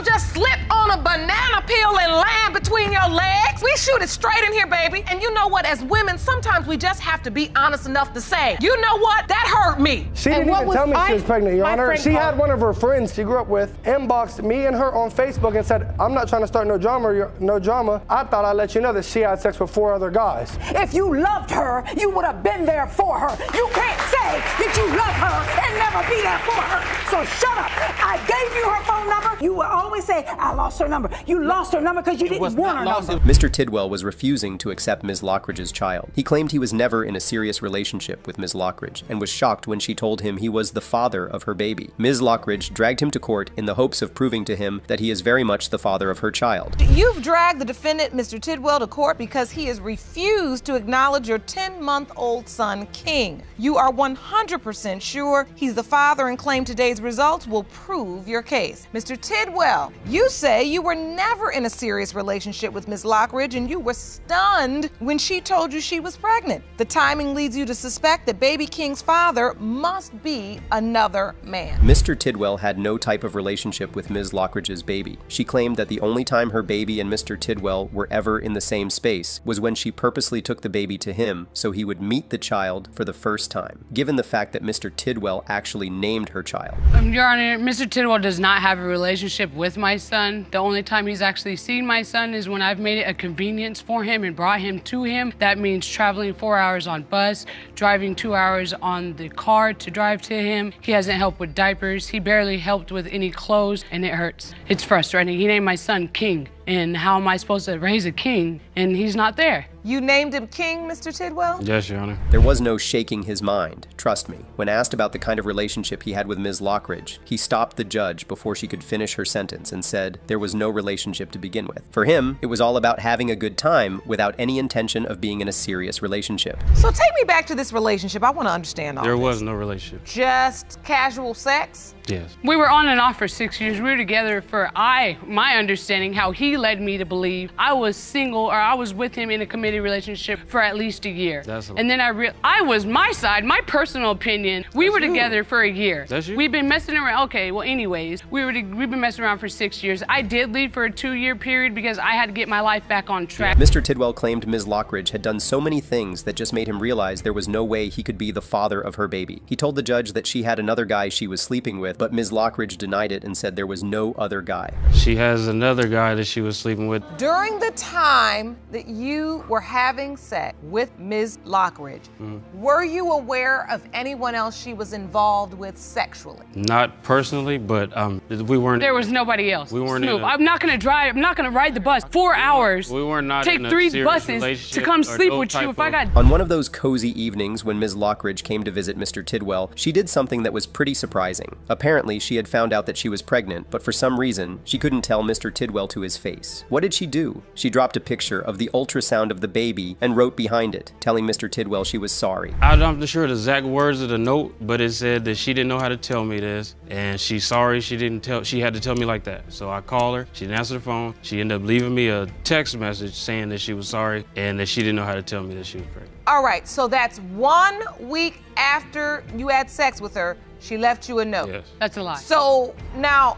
don't just slip on a banana peel and land between your legs. We shoot it straight in here, baby. And you know what? As women, sometimes we just have to be honest enough to say, you know what? That hurt me. She didn't even tell me she was pregnant, Your Honor. She had one of her friends she grew up with inboxed me and her on Facebook and said, I'm not trying to start no drama. I thought I'd let you know that she had sex with 4 other guys. If you loved her, you would have been there for her. You can't say that you love her and never be there for her. So shut up. I gave you her phone number. You will always say, I lost her number. You lost her number because you didn't want her number. Mr. Tidwell was refusing to accept Ms. Lockridge's child. He claimed he was never in a serious relationship with Ms. Lockridge and was shocked when she told him he was the father of her baby. Ms. Lockridge dragged him to court in the hopes of proving to him that he is very much the father of her child. You've dragged the defendant, Mr. Tidwell, to court because he has refused to acknowledge your 10-month-old son, King. You are 100% sure he's the father and claim today's results will prove your case. Mr. Tidwell, you say you were never in a serious relationship with Ms. Lockridge and you were stunned when she told you she was pregnant. The timing leads you to suspect that baby King's father must be another man. Mr. Tidwell had no type of relationship with Ms. Lockridge's baby. She claimed that the only time her baby and Mr. Tidwell were ever in the same space was when she purposely took the baby to him so he would meet the child for the first time, given the fact that Mr. Tidwell actually named her child. Your Honor, Mr. Tidwell does not have a relationship with my son. The only time he's actually seen my son is when I've made it a convenience for him and brought him to him. That means traveling 4 hours on bus, driving 2 hours on the car to drive to him. He hasn't helped with diapers. He barely helped with any clothes, and it hurts. It's frustrating. He named my son King. And how am I supposed to raise a king and he's not there? You named him King, Mr. Tidwell? Yes, Your Honor. There was no shaking his mind, trust me. When asked about the kind of relationship he had with Ms. Lockridge, he stopped the judge before she could finish her sentence and said there was no relationship to begin with. For him, it was all about having a good time without any intention of being in a serious relationship. So take me back to this relationship. I want to understand all There this. was no relationship. Just casual sex? Yes. We were on and off for 6 years. We were together for my understanding, how he led me to believe I was single or I was with him in a committed relationship for at least a year. And then I was my side, my personal opinion. We were together for a year. That's you? We've been messing around. Okay, well, anyways, we've been messing around for 6 years. I did leave for a 2-year period because I had to get my life back on track. Mr. Tidwell claimed Ms. Lockridge had done so many things that just made him realize there was no way he could be the father of her baby. He told the judge that she had another guy she was sleeping with, but Ms. Lockridge denied it and said there was no other guy. She has another guy that she was sleeping with. During the time that you were having sex with Ms. Lockridge, were you aware of anyone else she was involved with sexually? Not personally, but we weren't. There was nobody else. We weren't. Snoop, I'm not gonna drive. I'm not gonna ride the bus 4 hours. We were not. Take in a 3 serious buses to come sleep with you if I got. On one of those cozy evenings when Ms. Lockridge came to visit Mr. Tidwell, she did something that was pretty surprising. Apparently, she had found out that she was pregnant, but for some reason, she couldn't tell Mr. Tidwell to his face. What did she do? She dropped a picture of the ultrasound of the baby and wrote behind it, telling Mr. Tidwell she was sorry. I'm not sure the exact words of the note, but it said that she didn't know how to tell me this, and she's sorry she had to tell me like that. So I called her, she didn't answer the phone. She ended up leaving me a text message saying that she was sorry and that she didn't know how to tell me that she was pregnant. All right, so that's 1 week after you had sex with her, she left you a note. Yes. That's a lie. So now,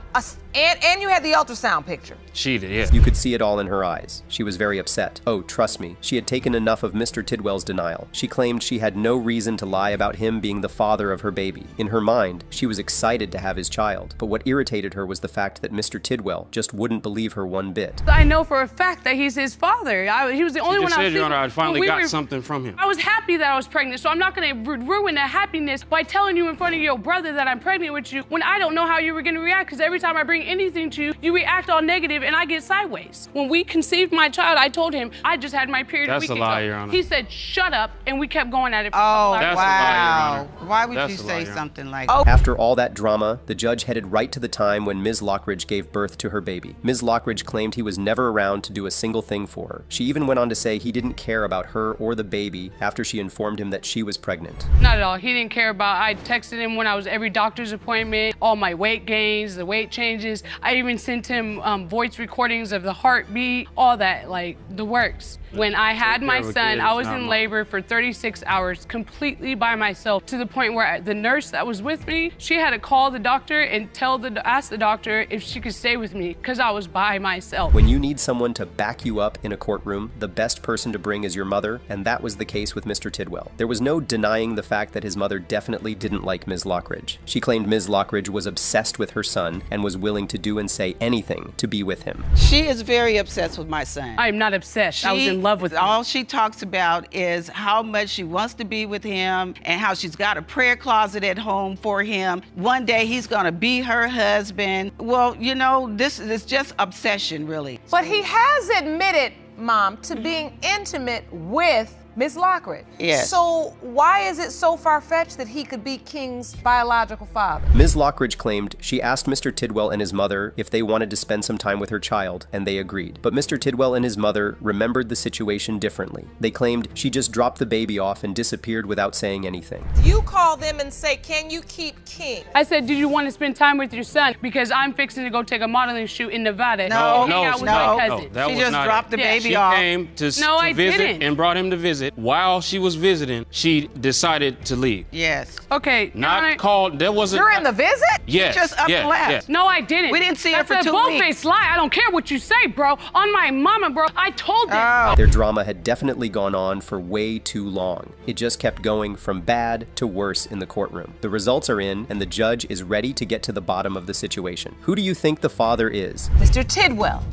and you had the ultrasound picture. She did, yeah. You could see it all in her eyes. She was very upset. Oh, trust me, she had taken enough of Mr. Tidwell's denial. She claimed she had no reason to lie about him being the father of her baby. In her mind, she was excited to have his child, but what irritated her was the fact that Mr. Tidwell just wouldn't believe her one bit. I know for a fact that he's his father. He was the only one I was. Your Honor, I finally got something from him. I was happy that I was pregnant, so I'm not gonna ruin the happiness by telling you in front of your brother that I'm pregnant with you when I don't know how you were gonna react, because every time I bring anything to you, you react all negative and I get sideways. When we conceived my child, I told him I just had my period a week ago. That's a lie, Your Honor. He said, shut up, and we kept going at it for That's wow. a lie, Your Honor. Why would That's you a say lie, Your Honor. something like that? After all that drama, the judge headed right to the time when Ms. Lockridge gave birth to her baby. Ms. Lockridge claimed he was never around to do a single thing for her. She even went on to say he didn't care about her or the baby after she informed him that she was pregnant. Not at all. He didn't care about. I texted him when I was every doctor's appointment, all my weight gains, the weight changes. messages. I even sent him voice recordings of the heartbeat, all that, like the works. When I had my son, I was in labor for 36 hours completely by myself, to the point where the nurse that was with me, she had to call the doctor and ask the doctor if she could stay with me because I was by myself. When you need someone to back you up in a courtroom, the best person to bring is your mother, and that was the case with Mr. Tidwell. There was no denying the fact that his mother definitely didn't like Ms. Lockridge. She claimed Ms. Lockridge was obsessed with her son and was willing to do and say anything to be with him. She is very obsessed with my son. I'm not obsessed. I was in love with him. All she talks about is how much she wants to be with him and how she's got a prayer closet at home for him. One day he's gonna be her husband. Well, you know, this is just obsession, really. But he has admitted, Mom, to being intimate with Ms. Lockridge. Yes. So why is it so far-fetched that he could be King's biological father? Ms. Lockridge claimed she asked Mr. Tidwell and his mother if they wanted to spend some time with her child, and they agreed. But Mr. Tidwell and his mother remembered the situation differently. They claimed she just dropped the baby off and disappeared without saying anything. You call them and say, can you keep King? I said, did you want to spend time with your son? Because I'm fixing to go take a modeling shoot in Nevada. No, she just dropped the baby off. She came to visit and brought him to visit. While she was visiting, she decided to leave. Yes. Okay. Not called. There wasn't. During the visit? Yes. She just up and left. Yes. No, I didn't. We didn't see her for 2 weeks. That's a bold-faced lie. I don't care what you say, bro. On my mama, bro. I told them. Their drama had definitely gone on for way too long. It just kept going from bad to worse in the courtroom. The results are in, and the judge is ready to get to the bottom of the situation. Who do you think the father is? Mr. Tidwell,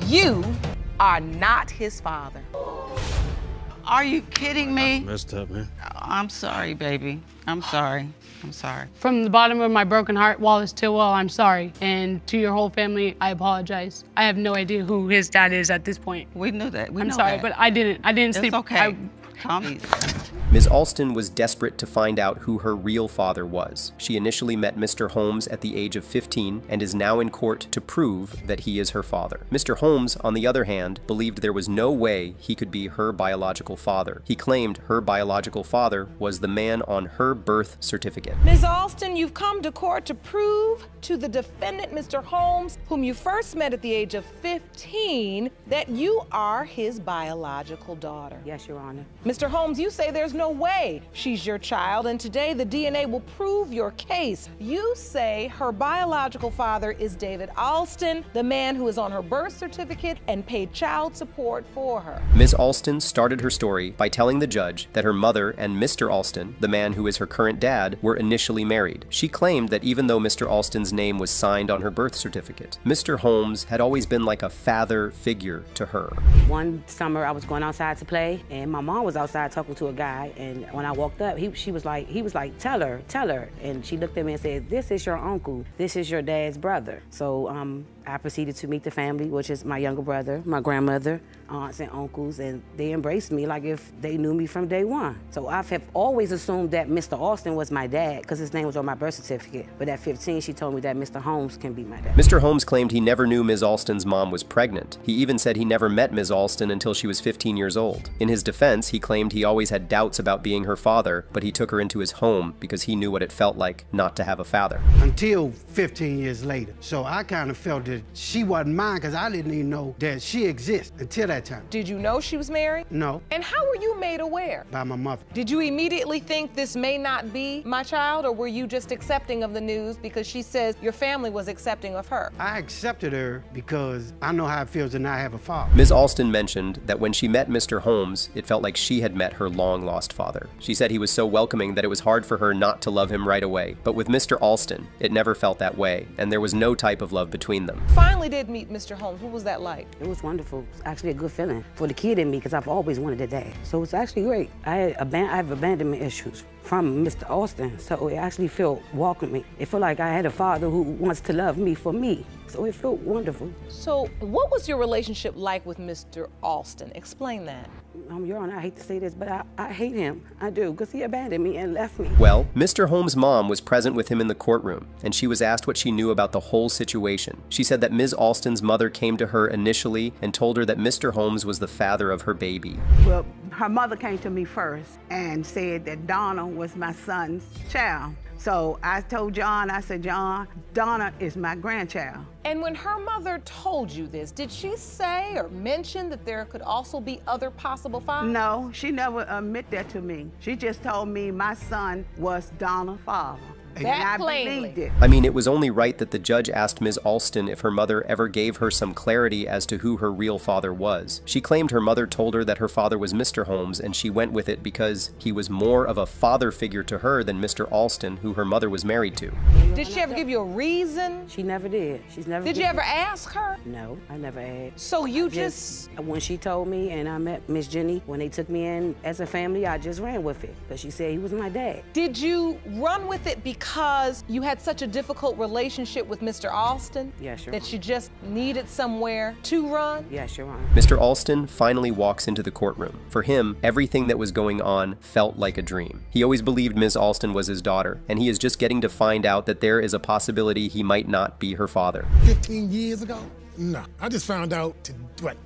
you are not his father. Are you kidding me? I messed up, man. I'm sorry, baby. I'm sorry. I'm sorry. From the bottom of my broken heart, Wallace Tidwell, I'm sorry. And to your whole family, I apologize. I have no idea who his dad is at this point. We knew that. I'm sorry, but I didn't sleep. It's okay. Calm easy. Ms. Alston was desperate to find out who her real father was. She initially met Mr. Holmes at the age of 15 and is now in court to prove that he is her father. Mr. Holmes, on the other hand, believed there was no way he could be her biological father. He claimed her biological father was the man on her birth certificate. Ms. Alston, you've come to court to prove to the defendant, Mr. Holmes, whom you first met at the age of 15, that you are his biological daughter. Yes, Your Honor. Mr. Holmes, you say there's no way she's your child, and today the DNA will prove your case. You say her biological father is David Alston, the man who is on her birth certificate and paid child support for her. Ms. Alston started her story by telling the judge that her mother and Mr. Alston, the man who is her current dad, were initially married. She claimed that even though Mr. Alston's name was signed on her birth certificate, Mr. Holmes had always been like a father figure to her. One summer I was going outside to play, and my mom was outside talking to a guy, and when I walked up, he was like, tell her. And she looked at me and said, this is your uncle. This is your dad's brother. So I proceeded to meet the family, which is my younger brother, my grandmother, aunts and uncles, and they embraced me like if they knew me from day one. So I have always assumed that Mr. Alston was my dad because his name was on my birth certificate. But at 15, she told me that Mr. Holmes can be my dad. Mr. Holmes claimed he never knew Ms. Alston's mom was pregnant. He even said he never met Ms. Alston until she was 15 years old. In his defense, he claimed he always had doubts about being her father, but he took her into his home because he knew what it felt like not to have a father. Until 15 years later. So I kind of felt that she wasn't mine because I didn't even know that she existed until that time. Did you know she was married? No. And how were you made aware? By my mother. Did you immediately think this may not be my child, or were you just accepting of the news because she says your family was accepting of her? I accepted her because I know how it feels to not have a father. Ms. Alston mentioned that when she met Mr. Holmes, it felt like she had met her long-lost father. She said he was so welcoming that it was hard for her not to love him right away. But with Mr. Alston, it never felt that way, and there was no type of love between them. Finally did meet Mr. Holmes. What was that like? It was wonderful. It's actually a good feeling for the kid in me because I've always wanted a dad. So it's actually great. I have abandonment issues from Mr. Alston, so it actually felt welcoming. It felt like I had a father who wants to love me for me. So it felt wonderful. So what was your relationship like with Mr. Alston? Explain that. Your Honor, I hate to say this, but I hate him. I do, because he abandoned me and left me. Well, Mr. Holmes' mom was present with him in the courtroom, and she was asked what she knew about the whole situation. She said that Ms. Alston's mother came to her initially and told her that Mr. Holmes was the father of her baby. Well, her mother came to me first and said that Donna was my son's child. So I told John, I said, John, Donna is my grandchild. And when her mother told you this, did she say or mention that there could also be other possible fathers? No, she never admitted that to me. She just told me my son was Donna's father. And I believed it. I mean, it was only right that the judge asked Ms. Alston if her mother ever gave her some clarity as to who her real father was. She claimed her mother told her that her father was Mr. Holmes, and she went with it because he was more of a father figure to her than Mr. Alston, who her mother was married to. Did she ever give you a reason? She never did. She's never. Did you ever ask her? No, I never asked. So you just... When she told me and I met Miss Jenny, when they took me in as a family, I just ran with it because she said he was my dad. Did you run with it because you had such a difficult relationship with Mr. Alston? Yes, Your That Honor. you just needed somewhere to run? Yes, Your Honor. Mr. Alston finally walks into the courtroom. For him, everything that was going on felt like a dream. He always believed Ms. Alston was his daughter, and he is just getting to find out that there is a possibility he might not be her father. 15 years ago? No, I just found out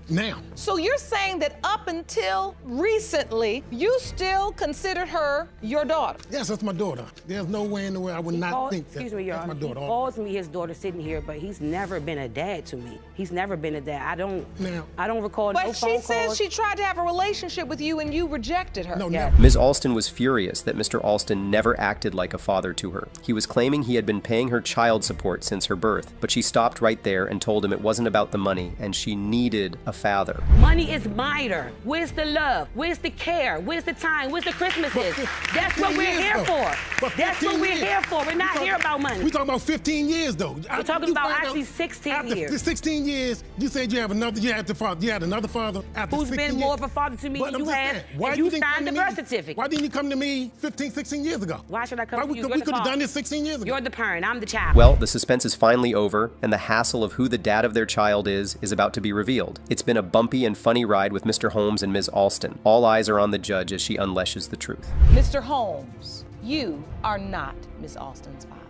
now. So you're saying that up until recently, you still considered her your daughter? Yes, that's my daughter. There's no way in the world I would not think that Excuse me, Your that's Honor. my daughter. He calls me his daughter sitting here, but he's never been a dad to me. He's never been a dad. I don't recall no phone calls. But she says she tried to have a relationship with you and you rejected her. No, Yeah. never. Ms. Alston was furious that Mr. Alston never acted like a father to her. He was claiming he had been paying her child support since her birth, but she stopped right there and told him it wasn't about the money and she needed a father. Money is minor. Where's the love? Where's the care? Where's the time? Where's the Christmases? That's what we're here for. That's what we're here for. We're not here about money. We're talking about 15 years, though. We're talking about actually 16 years. After 16 years, you said you had another father after Who's 16 been years. more of a father to me than you have, and you signed the birth certificate. Why didn't you come to me 15, 16 years ago? Why should I come to you? We could have done this 16 years ago. You're the parent, I'm the child. Well, the suspense is finally over, and the hassle of who the dad of their child is about to be revealed. It's been a bumpy and funny ride with Mr. Holmes and Ms. Alston. All eyes are on the judge as she unleashes the truth. Mr. Holmes, you are not Miss Alston's father.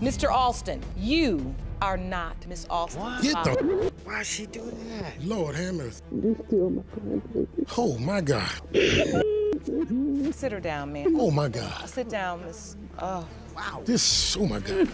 Mr. Alston, you are not Miss Alston's father. Why is she doing that? Lord have mercy. Oh my God. Sit her down, man. Oh my God. Sit down, Miss. Oh, wow. Oh my God.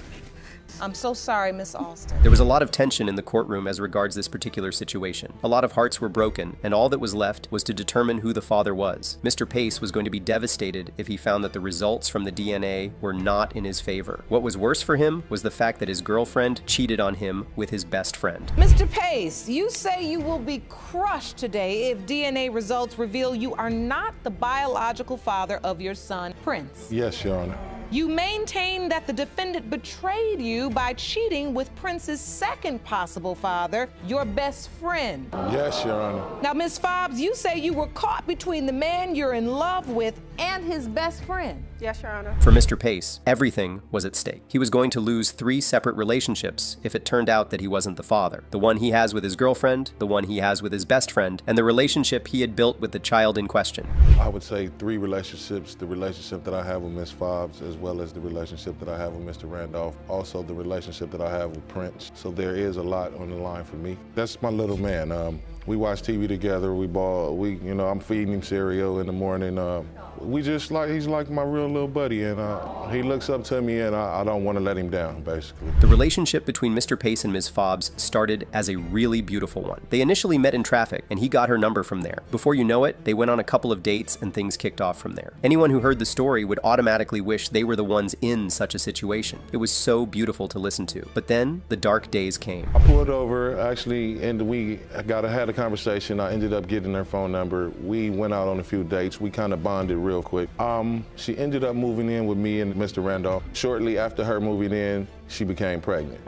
I'm so sorry, Miss Alston. There was a lot of tension in the courtroom as regards this particular situation. A lot of hearts were broken, and all that was left was to determine who the father was. Mr. Pace was going to be devastated if he found that the results from the DNA were not in his favor. What was worse for him was the fact that his girlfriend cheated on him with his best friend. Mr. Pace, you say you will be crushed today if DNA results reveal you are not the biological father of your son, Prince. Yes, Your Honor. You maintain that the defendant betrayed you by cheating with Prince's second possible father, your best friend. Yes, Your Honor. Now, Ms. Fobbs, you say you were caught between the man you're in love with and his best friend. Yes, Your Honor. For Mr. Pace, everything was at stake. He was going to lose 3 separate relationships if it turned out that he wasn't the father. The one he has with his girlfriend, the one he has with his best friend, and the relationship he had built with the child in question. I would say 3 relationships: the relationship that I have with Ms. Fobbs, as well as the relationship that I have with Mr. Randolph, also the relationship that I have with Prince. So there is a lot on the line for me. That's my little man. We watch TV together, I'm feeding him cereal in the morning. He's like my real little buddy, and he looks up to me, and I don't want to let him down, basically. The relationship between Mr. Pace and Ms. Fobbs started as a really beautiful one. They initially met in traffic, and he got her number from there. Before you know it, they went on a couple of dates, and things kicked off from there. Anyone who heard the story would automatically wish they were the ones in such a situation. It was so beautiful to listen to. But then, the dark days came. I pulled over, actually, and we had a conversation. I ended up getting her phone number. We went out on a few dates. We kind of bonded real quick. She ended up moving in with me and Mr. Randolph. Shortly after her moving in, she became pregnant.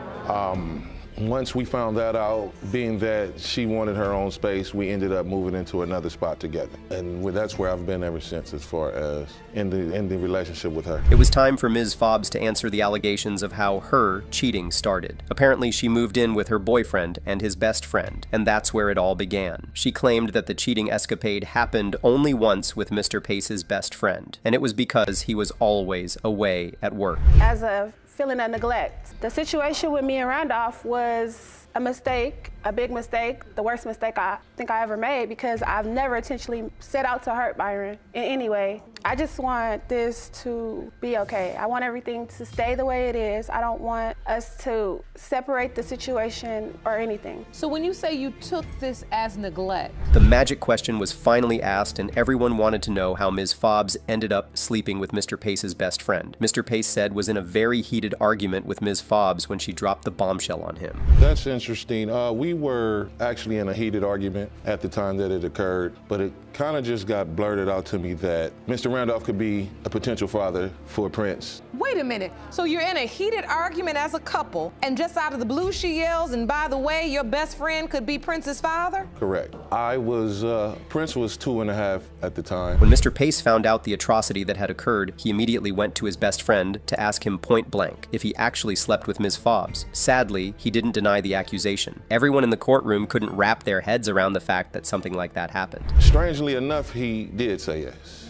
Once we found that out, being that she wanted her own space, we ended up moving into another spot together. And that's where I've been ever since, as far as in the relationship with her. It was time for Ms. Fobbs to answer the allegations of how her cheating started. Apparently, she moved in with her boyfriend and his best friend, and that's where it all began. She claimed that the cheating escapade happened only once with Mr. Pace's best friend, and it was because he was always away at work. As a feeling of neglect. The situation with me and Randolph was a mistake, a big mistake, the worst mistake I think I ever made, because I've never intentionally set out to hurt Byron in any way. I just want this to be okay. I want everything to stay the way it is. I don't want us to separate the situation or anything. So when you say you took this as neglect, the magic question was finally asked, and everyone wanted to know how Ms. Fobbs ended up sleeping with Mr. Pace's best friend. Mr. Pace said was in a very heated argument with Ms. Fobbs when she dropped the bombshell on him. That's interesting. We were actually in a heated argument at the time that it occurred, but it kind of just got blurted out to me that Mr. Randolph could be a potential father for Prince. Wait a minute. So you're in a heated argument as a couple, and just out of the blue she yells, and by the way, your best friend could be Prince's father? Correct. Prince was 2.5 at the time. When Mr. Pace found out the atrocity that had occurred, he immediately went to his best friend to ask him point blank if he actually slept with Ms. Fobbs. Sadly, he didn't deny the accusation. Everyone in the courtroom couldn't wrap their heads around the fact that something like that happened. Strangely enough, he did say yes.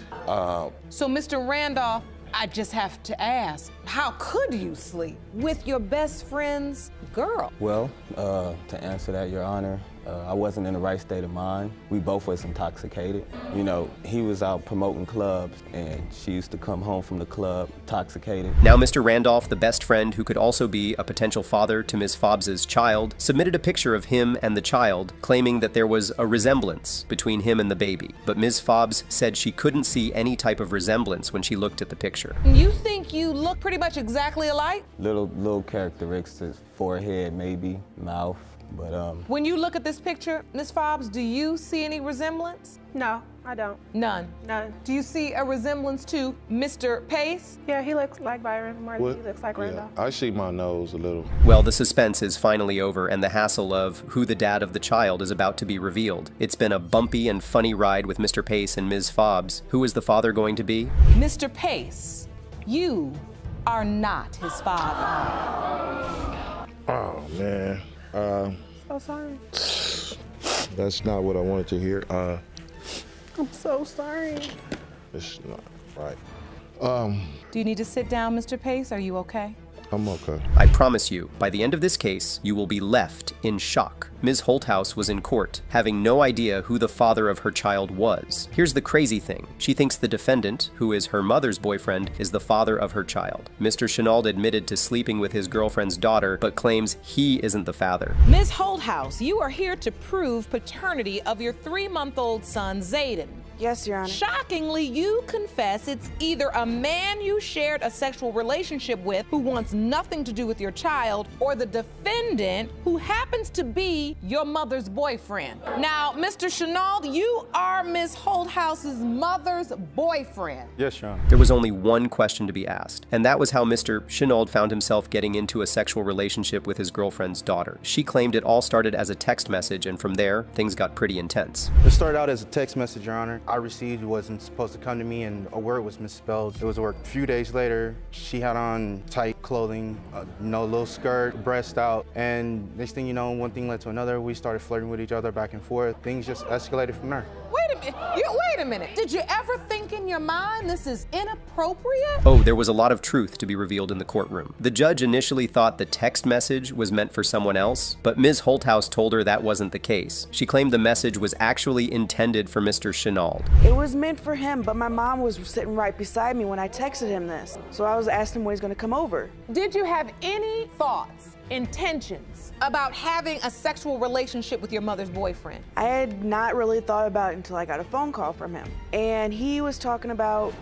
So Mr. Randolph, I just have to ask, how could you sleep with your best friend's girl? Well, to answer that, Your Honor, I wasn't in the right state of mind. We both was intoxicated. You know, he was out promoting clubs, and she used to come home from the club intoxicated. Now Mr. Randolph, the best friend who could also be a potential father to Ms. Fobbs's child, submitted a picture of him and the child, claiming that there was a resemblance between him and the baby. But Ms. Fobbs said she couldn't see any type of resemblance when she looked at the picture. You think you look pretty much exactly alike? Little characteristics, forehead maybe, mouth. But when you look at this picture, Ms. Fobbs, do you see any resemblance? No, I don't. None? None. Do you see a resemblance to Mr. Pace? Yeah, he looks like Byron more than he looks like Randolph. I see my nose a little. Well, the suspense is finally over, and the hassle of who the dad of the child is about to be revealed. It's been a bumpy and funny ride with Mr. Pace and Ms. Fobbs. Who is the father going to be? Mr. Pace, you are not his father. Oh, man. So sorry. That's not what I wanted to hear. I'm so sorry. It's not right. Do you need to sit down, Mr. Pace? Are you okay? I'm okay. I promise you, by the end of this case, you will be left in shock. Ms. Holthouse was in court, having no idea who the father of her child was. Here's the crazy thing. She thinks the defendant, who is her mother's boyfriend, is the father of her child. Mr. Chenault admitted to sleeping with his girlfriend's daughter, but claims he isn't the father. Ms. Holthouse, you are here to prove paternity of your 3-month-old son, Zayden. Yes, Your Honor. Shockingly, you confess it's either a man you shared a sexual relationship with who wants nothing to do with your child, or the defendant who happens to be your mother's boyfriend. Now, Mr. Chenault, you are Ms. Holthouse's mother's boyfriend. Yes, Your Honor. There was only one question to be asked, and that was how Mr. Chenault found himself getting into a sexual relationship with his girlfriend's daughter. She claimed it all started as a text message, and from there, things got pretty intense. It started out as a text message, Your Honor. I received wasn't supposed to come to me, and a word was misspelled. It was a word. A few days later, she had on tight clothing, little skirt, breast out, and next thing you know, one thing led to another. We started flirting with each other back and forth. Things just escalated from there. Wait a minute. Did you ever think in your mind this is inappropriate? Oh, there was a lot of truth to be revealed in the courtroom. The judge initially thought the text message was meant for someone else, but Ms. Holthouse told her that wasn't the case. She claimed the message was actually intended for Mr. Chenault. It was meant for him, but my mom was sitting right beside me when I texted him this. So I was asking him when he's gonna come over. Did you have any thoughts, intentions about having a sexual relationship with your mother's boyfriend? I had not really thought about it until I got a phone call from him. And he was talking about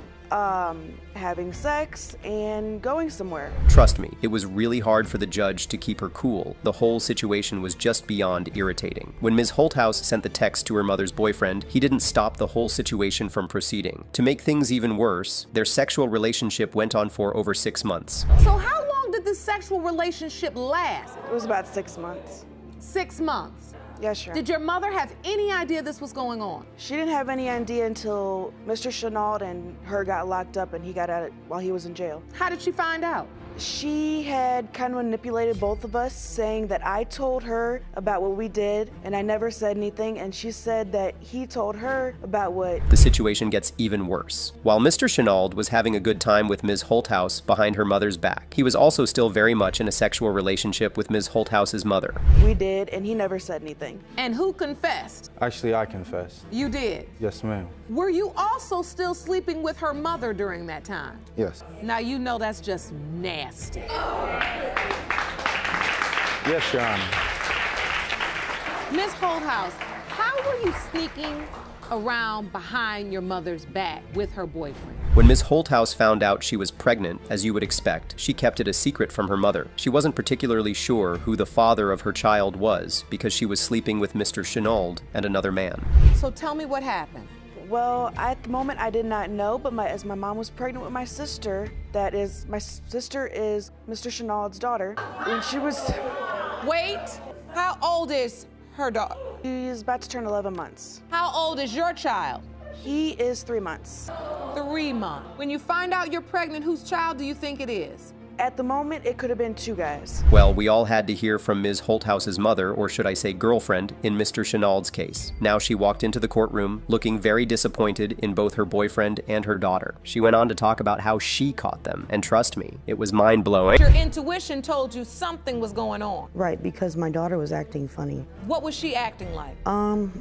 having sex and going somewhere. Trust me, it was really hard for the judge to keep her cool. The whole situation was just beyond irritating. When Ms. Holthouse sent the text to her mother's boyfriend, he didn't stop the whole situation from proceeding. To make things even worse, their sexual relationship went on for over 6 months. So how long did this sexual relationship last? It was about 6 months. 6 months? Yes, sure. Did your mother have any idea this was going on? She didn't have any idea until Mr. Chenault and her got locked up and he got out while he was in jail. How did she find out? She had kind of manipulated both of us, saying that I told her about what we did and I never said anything, and she said that he told her about what... The situation gets even worse. While Mr. Chenauld was having a good time with Ms. Holthouse behind her mother's back, he was also still very much in a sexual relationship with Ms. Holthouse's mother. We did, and he never said anything. And who confessed? Actually, I confessed. You did? Yes, ma'am. Were you also still sleeping with her mother during that time? Yes. Now you know that's just nasty. Yes, Your Honor. Ms. Holthouse, how were you sneaking around behind your mother's back with her boyfriend? When Ms. Holthouse found out she was pregnant, as you would expect, she kept it a secret from her mother. She wasn't particularly sure who the father of her child was because she was sleeping with Mr. Chenauld and another man. So tell me what happened. Well, at the moment I did not know, but as my mom was pregnant with my sister, my sister is Mr. Chenault's daughter, and she was... Wait, how old is her daughter? She's about to turn 11 months. How old is your child? He is 3 months. 3 months. When you find out you're pregnant, whose child do you think it is? At the moment, it could have been 2 guys. Well, we all had to hear from Ms. Holthouse's mother, or should I say girlfriend, in Mr. Chenauld's case. Now she walked into the courtroom, looking very disappointed in both her boyfriend and her daughter. She went on to talk about how she caught them, and trust me, it was mind-blowing. Your intuition told you something was going on. Right, because my daughter was acting funny. What was she acting like?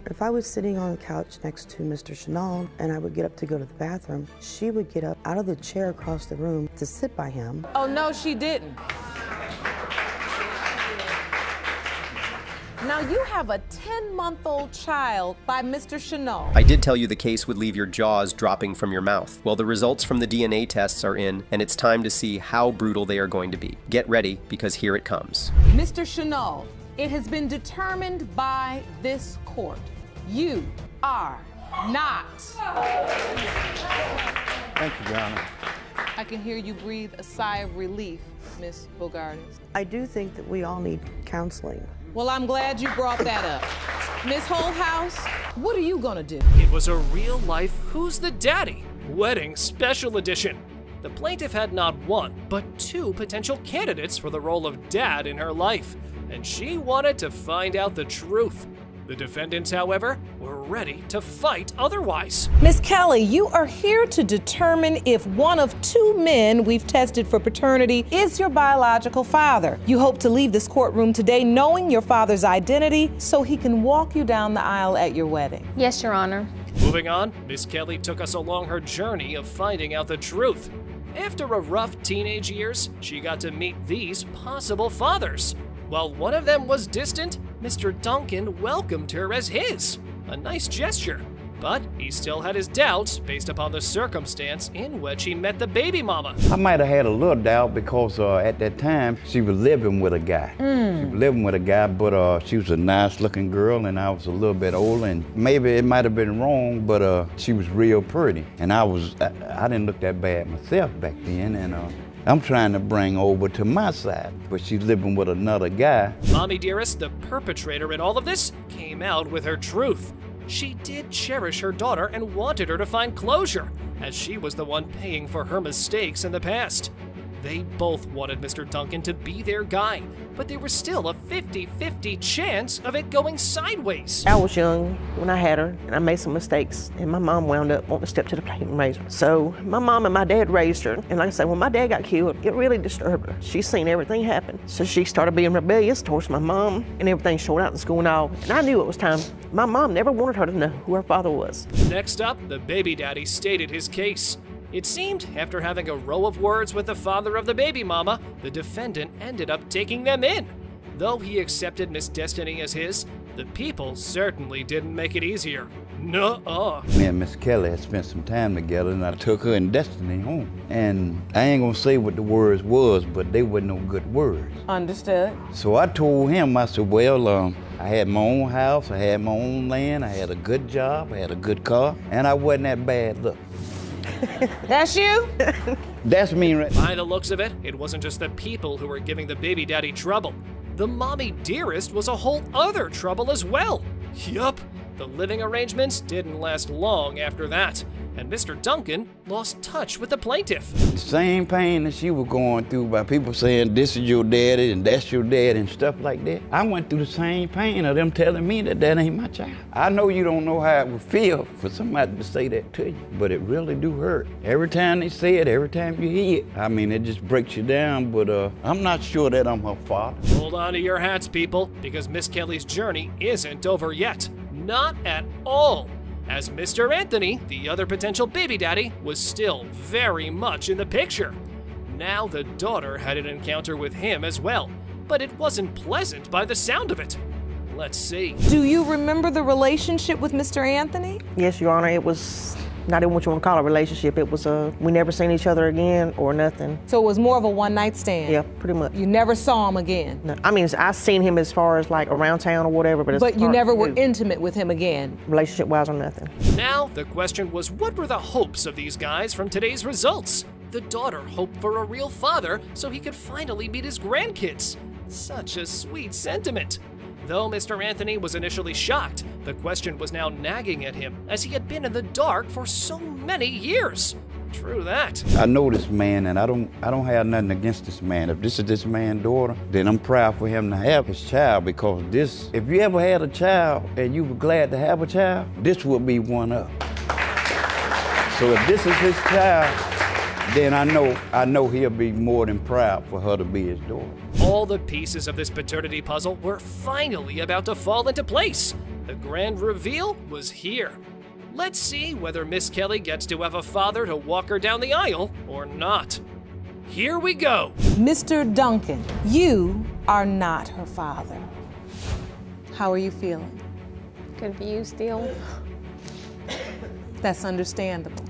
If I was sitting on the couch next to Mr. Chenauld and I would get up to go to the bathroom, she would get up out of the chair across the room to sit by him. Oh, no, she didn't. Now you have a 10-month-old child by Mr. Chenauld. I did tell you the case would leave your jaws dropping from your mouth. Well, the results from the DNA tests are in, and it's time to see how brutal they are going to be. Get ready, because here it comes. Mr. Chenauld, it has been determined by this court. You are not. Thank you, Your Honor. I can hear you breathe a sigh of relief, Miss Bogardis. I do think that we all need counseling. Well, I'm glad you brought that up. Miss Holthouse, what are you gonna do? It was a real-life Who's the Daddy? Wedding Special Edition. The plaintiff had not one, but 2 potential candidates for the role of dad in her life, and she wanted to find out the truth. The defendants, however, were ready to fight otherwise. Miss Kelly, you are here to determine if one of 2 men we've tested for paternity is your biological father. You hope to leave this courtroom today knowing your father's identity so he can walk you down the aisle at your wedding. Yes, Your Honor. Moving on, Miss Kelly took us along her journey of finding out the truth. After a rough teenage years, she got to meet these possible fathers. While one of them was distant, Mr. Duncan welcomed her as his. A nice gesture. But he still had his doubts based upon the circumstance in which he met the baby mama. I might have had a little doubt because at that time, she was living with a guy. She was living with a guy, but she was a nice looking girl and I was a little bit older, and maybe it might have been wrong, but she was real pretty. And I didn't look that bad myself back then, and I'm trying to bring over to my side, but she's living with another guy. Mommy Dearest, the perpetrator in all of this, came out with her truth. She did cherish her daughter and wanted her to find closure, as she was the one paying for her mistakes in the past. They both wanted Mr. Duncan to be their guy, but there was still a 50-50 chance of it going sideways. I was young when I had her, and I made some mistakes, and my mom wound up wanting to step to the plate and raise her. So my mom and my dad raised her, and like I said, when my dad got killed, it really disturbed her. She's seen everything happen. So she started being rebellious towards my mom, and everything showed out in school and all, and I knew it was time. My mom never wanted her to know who her father was. Next up, the baby daddy stated his case. It seemed, after having a row of words with the father of the baby mama, the defendant ended up taking them in. Though he accepted Miss Destiny as his, the people certainly didn't make it easier. Nuh-uh. Me and Miss Kelly had spent some time together, and I took her and Destiny home. And I ain't gonna say what the words was, but they weren't no good words. Understood. So I told him, I said, well, I had my own house, I had my own land, I had a good job, I had a good car, and I wasn't that bad look. That's you? That's me right. By the looks of it, it wasn't just the people who were giving the baby daddy trouble. The mommy dearest was a whole other trouble as well. Yup, the living arrangements didn't last long after that, and Mr. Duncan lost touch with the plaintiff. The same pain that she was going through by people saying this is your daddy and that's your daddy and stuff like that. I went through the same pain of them telling me that that ain't my child. I know you don't know how it would feel for somebody to say that to you, but it really do hurt. Every time they say it, every time you hear it, I mean, it just breaks you down, but I'm not sure that I'm her father. Hold on to your hats, people, because Miss Kelly's journey isn't over yet. Not at all. As Mr. Anthony, the other potential baby daddy, was still very much in the picture. Now the daughter had an encounter with him as well, but it wasn't pleasant by the sound of it. Let's see. Do you remember the relationship with Mr. Anthony? Yes, Your Honor, it was not even what you want to call a relationship. It was we never seen each other again or nothing. So it was more of a one-night stand? Yeah, pretty much. You never saw him again? No, I mean, I seen him as far as like around town or whatever, but you never were intimate with him again? Relationship-wise or nothing. Now, the question was, what were the hopes of these guys from today's results? The daughter hoped for a real father so he could finally meet his grandkids. Such a sweet sentiment. Though Mr. Anthony was initially shocked, the question was now nagging at him as he had been in the dark for so many years. True that. I know this man, and I don't have nothing against this man. If this is this man's daughter, then I'm proud for him to have his child, because this, if you ever had a child and you were glad to have a child, this would be one up. So if this is his child, then I know he'll be more than proud for her to be his daughter. All the pieces of this paternity puzzle were finally about to fall into place. The grand reveal was here. Let's see whether Miss Kelly gets to have a father to walk her down the aisle or not. Here we go. Mr. Duncan, you are not her father. How are you feeling? Confused still. That's understandable.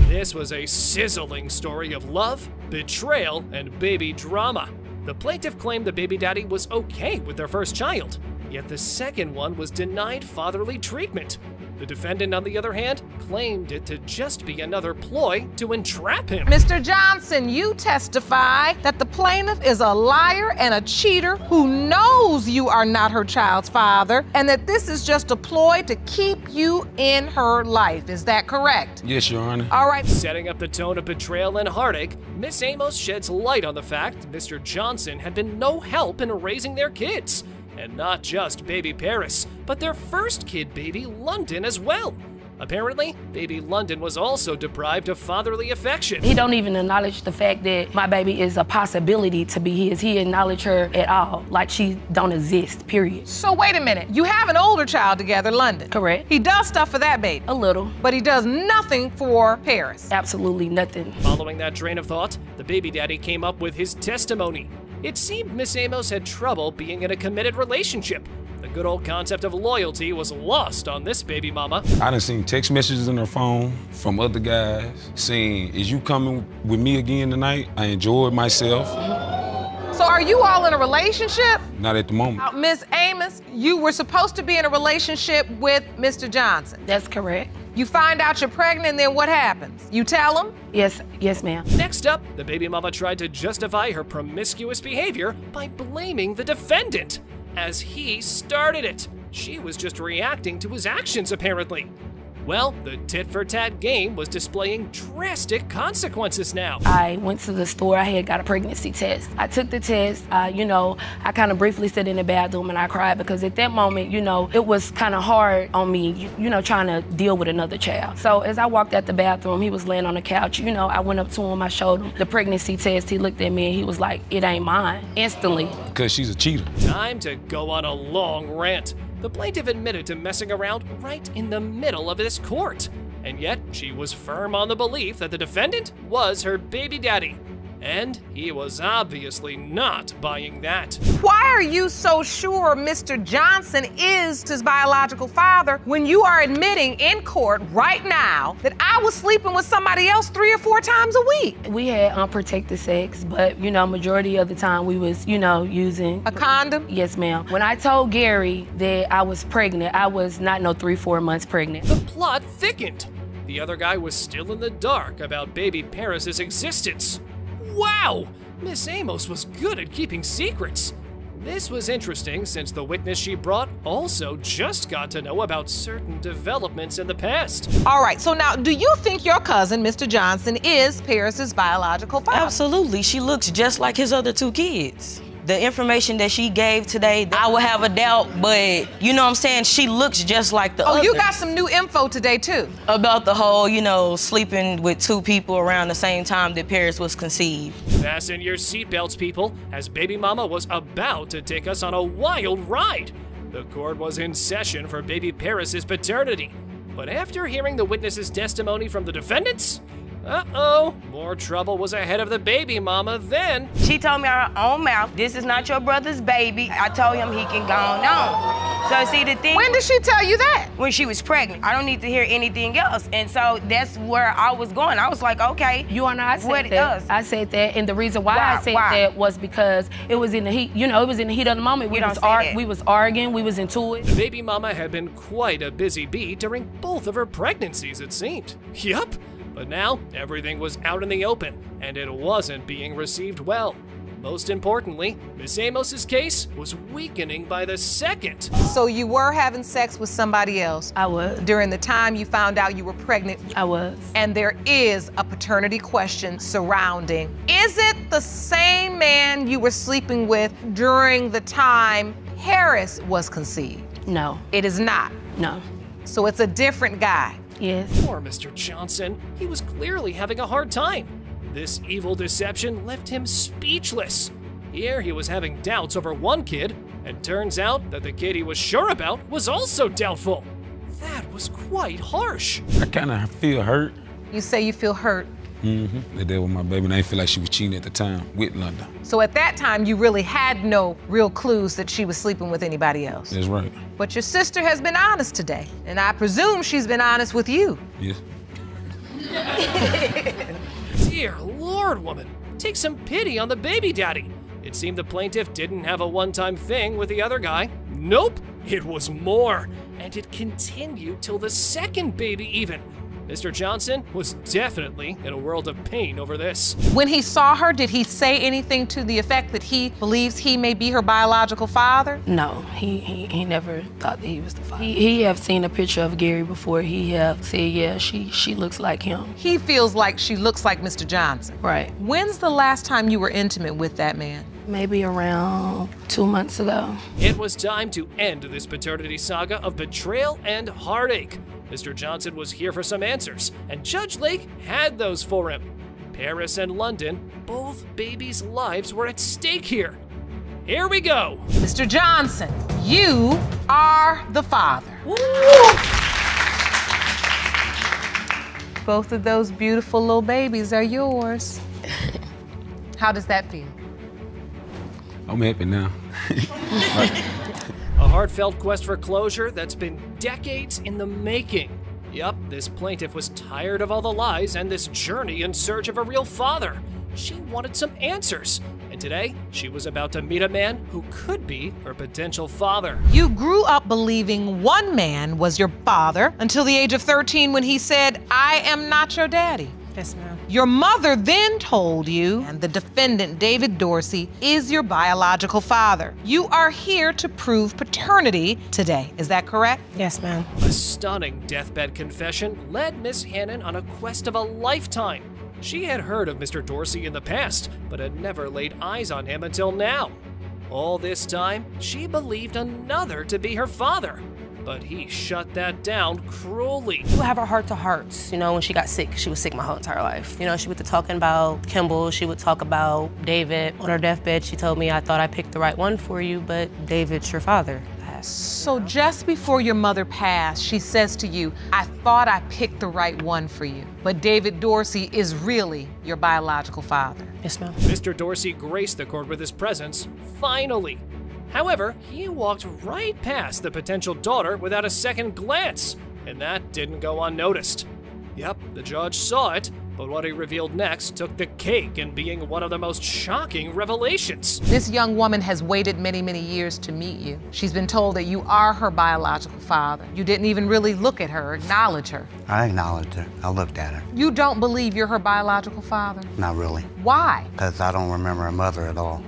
This was a sizzling story of love, betrayal, and baby drama. The plaintiff claimed the baby daddy was okay with their first child, yet the second one was denied fatherly treatment. The defendant, on the other hand, claimed it to just be another ploy to entrap him. Mr. Johnson, you testify that the plaintiff is a liar and a cheater who knows you are not her child's father, and that this is just a ploy to keep you in her life. Is that correct? Yes, Your Honor. All right. Setting up the tone of betrayal and heartache, Miss Amos sheds light on the fact Mr. Johnson had been no help in raising their kids. And not just baby Paris, but their first kid, baby London, as well. Apparently, baby London was also deprived of fatherly affection. He don't even acknowledge the fact that my baby is a possibility to be his. He acknowledge her at all, like she don't exist, period. So wait a minute, you have an older child together, London. Correct. He does stuff for that baby. A little. But he does nothing for Paris. Absolutely nothing. Following that train of thought, the baby daddy came up with his testimony. It seemed Miss Amos had trouble being in a committed relationship. The good old concept of loyalty was lost on this baby mama. I done seen text messages on her phone from other guys saying, "Is you coming with me again tonight? I enjoyed myself." So are you all in a relationship? Not at the moment. Miss Amos, you were supposed to be in a relationship with Mr. Johnson. That's correct. You find out you're pregnant, and then what happens? You tell him? Yes, ma'am. Next up, the baby mama tried to justify her promiscuous behavior by blaming the defendant, as he started it. She was just reacting to his actions, apparently. Well, the tit-for-tat game was displaying drastic consequences now. I went to the store, I had got a pregnancy test. I took the test, I kind of briefly sat in the bathroom and I cried because at that moment, it was kind of hard on me, trying to deal with another child. So as I walked out the bathroom, he was laying on the couch, I went up to him, I showed him the pregnancy test, he looked at me and he was like, "It ain't mine," instantly. Because she's a cheater. Time to go on a long rant. The plaintiff admitted to messing around right in the middle of this court, and yet she was firm on the belief that the defendant was her baby daddy. And he was obviously not buying that. Why are you so sure Mr. Johnson is his biological father when you are admitting in court right now that I was sleeping with somebody else 3 or 4 times a week? We had unprotected sex, but, majority of the time we was, using... A condom? Yes, ma'am. When I told Gary that I was pregnant, I was not 3-4 months pregnant. The plot thickened. The other guy was still in the dark about baby Paris's existence. Wow! Miss Amos was good at keeping secrets. This was interesting since the witness she brought also just got to know about certain developments in the past. All right, so now, do you think your cousin, Mr. Johnson, is Paris's biological father? Absolutely. She looks just like his other 2 kids. The information that she gave today, I would have a doubt, but you know what I'm saying? She looks just like the others. Oh, you got some new info today, too. About the whole, you know, sleeping with 2 people around the same time that Paris was conceived. Fasten your seatbelts, people, as baby mama was about to take us on a wild ride. The court was in session for baby Paris's paternity. But after hearing the witness's testimony from the defendants, more trouble was ahead of the baby mama then. She told me out her own mouth, this is not your brother's baby. I told him he can go on. So see the thing. When did she tell you that? When she was pregnant. I don't need to hear anything else. And so that's where I was going. I was like, okay. You and I said that. I said that, and the reason why I said that was because it was in the heat. You know, it was in the heat of the moment. We was arguing. We was into it. The baby mama had been quite a busy bee during both of her pregnancies, it seemed. Yup. But now, everything was out in the open, and it wasn't being received well. Most importantly, Miss Amos's case was weakening by the second. So you were having sex with somebody else? I was. During the time you found out you were pregnant? I was. And there is a paternity question surrounding. Is it the same man you were sleeping with during the time Paris was conceived? No. It is not? No. So it's a different guy? Yes. Poor Mr. Johnson. He was clearly having a hard time. This evil deception left him speechless. Here he was having doubts over one kid, and turns out that the kid he was sure about was also doubtful. That was quite harsh. I kind of feel hurt. You say you feel hurt? Mm-hmm. They did with my baby, and I didn't feel like she was cheating at the time with London. So at that time, you really had no real clues that she was sleeping with anybody else? That's right. But your sister has been honest today, and I presume she's been honest with you. Yes. Dear Lord, woman, take some pity on the baby daddy. It seemed the plaintiff didn't have a one-time thing with the other guy. Nope, it was more, and it continued till the second baby even. Mr. Johnson was definitely in a world of pain over this. When he saw her, did he say anything to the effect that he believes he may be her biological father? No, he never thought that he was the father. He have seen a picture of Gary before. He have said, yeah, she looks like him. He feels like she looks like Mr. Johnson. Right. When's the last time you were intimate with that man? Maybe around 2 months ago. It was time to end this paternity saga of betrayal and heartache. Mr. Johnson was here for some answers, and Judge Lake had those for him. Paris and London, both babies' lives were at stake here. Here we go. Mr. Johnson, you are the father. Woo! Both of those beautiful little babies are yours. How does that feel? I'm happy now. A heartfelt quest for closure that's been decades in the making. Yup, this plaintiff was tired of all the lies and this journey in search of a real father. She wanted some answers, and today she was about to meet a man who could be her potential father. You grew up believing one man was your father until the age of 13 when he said, "I am not your daddy." Yes, ma'am. Your mother then told you, and the defendant, David Dorsey, is your biological father. You are here to prove paternity today. Is that correct? Yes, ma'am. A stunning deathbed confession led Miss Hannon on a quest of a lifetime. She had heard of Mr. Dorsey in the past, but had never laid eyes on him until now. All this time, she believed another to be her father. But he shut that down cruelly. We would have our heart-to-hearts. You know, when she got sick, she was sick my whole entire life. You know, she would be talking about Kimball, she would talk about David. On her deathbed, she told me, "I thought I picked the right one for you, but David's your father." So just before your mother passed, she says to you, "I thought I picked the right one for you, but David Dorsey is really your biological father." Yes, ma'am. Mr. Dorsey graced the court with his presence, finally. However, he walked right past the potential daughter without a second glance, and that didn't go unnoticed. Yep, the judge saw it, but what he revealed next took the cake in being one of the most shocking revelations. This young woman has waited many, many years to meet you. She's been told that you are her biological father. You didn't even really look at her, acknowledge her. I acknowledged her. I looked at her. You don't believe you're her biological father? Not really. Why? Because I don't remember her mother at all.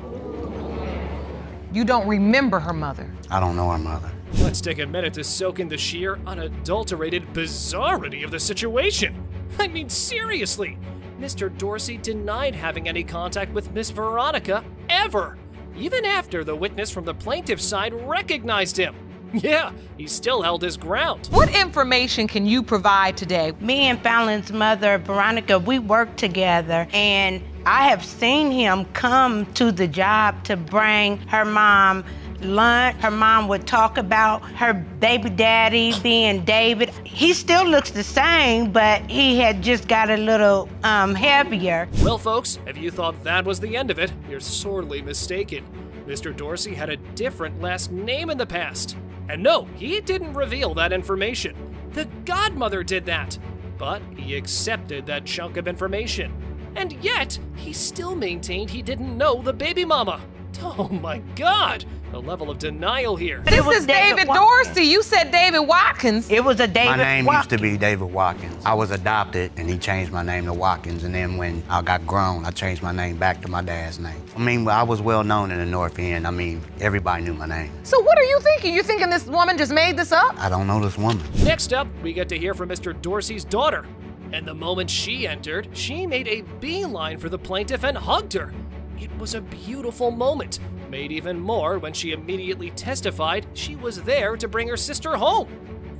You don't remember her mother. I don't know her mother. Let's take a minute to soak in the sheer, unadulterated bizarrity of the situation. I mean, seriously, Mr. Dorsey denied having any contact with Miss Veronica ever, even after the witness from the plaintiff's side recognized him. Yeah, he still held his ground. What information can you provide today? Me and Fallon's mother, Veronica, we work together, and I have seen him come to the job to bring her mom lunch. Her mom would talk about her baby daddy being David. He still looks the same, but he had just got a little heavier. Well, folks, if you thought that was the end of it, you're sorely mistaken. Mr. Dorsey had a different last name in the past. And no, he didn't reveal that information. The godmother did that. But he accepted that chunk of information. And yet, he still maintained he didn't know the baby mama. Oh my God, the level of denial here. This is David Dorsey. You said David Watkins. It was a David My name used to be David Watkins. I was adopted, and he changed my name to Watkins, and then when I got grown, I changed my name back to my dad's name. I mean, I was well known in the North End. I mean, everybody knew my name. So what are you thinking? You're thinking this woman just made this up? I don't know this woman. Next up, we get to hear from Mr. Dorsey's daughter. And the moment she entered, she made a beeline for the plaintiff and hugged her. It was a beautiful moment, made even more when she immediately testified she was there to bring her sister home.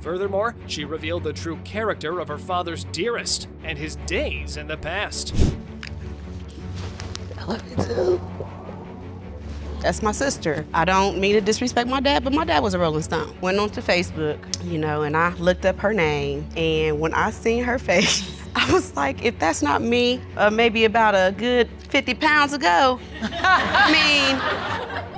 Furthermore, she revealed the true character of her father's dearest and his days in the past. I love you too. That's my sister. I don't mean to disrespect my dad, but my dad was a Rolling Stone. Went onto Facebook, you know, and I looked up her name, and when I seen her face, I was like, if that's not me, maybe about a good 50 pounds ago, I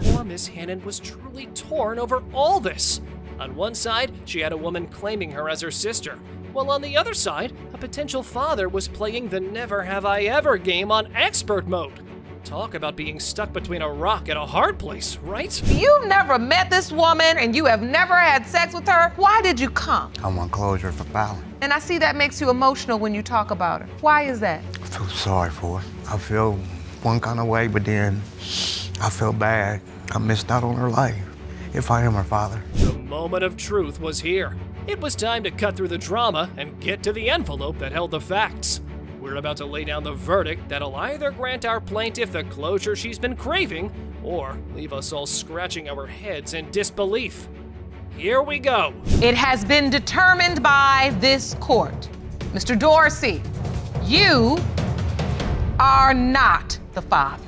mean. Poor Miss Hannon was truly torn over all this. On one side, she had a woman claiming her as her sister, while on the other side, a potential father was playing the never have I ever game on expert mode. Talk about being stuck between a rock and a hard place, right? You've never met this woman and you have never had sex with her. Why did you come? I want closure for Fallon. And I see that makes you emotional when you talk about her. Why is that? I feel sorry for her. I feel one kind of way, but then I feel bad. I missed out on her life, if I am her father. The moment of truth was here. It was time to cut through the drama and get to the envelope that held the facts. We're about to lay down the verdict that'll either grant our plaintiff the closure she's been craving, or leave us all scratching our heads in disbelief. Here we go. It has been determined by this court. Mr. Dorsey, you are not the father.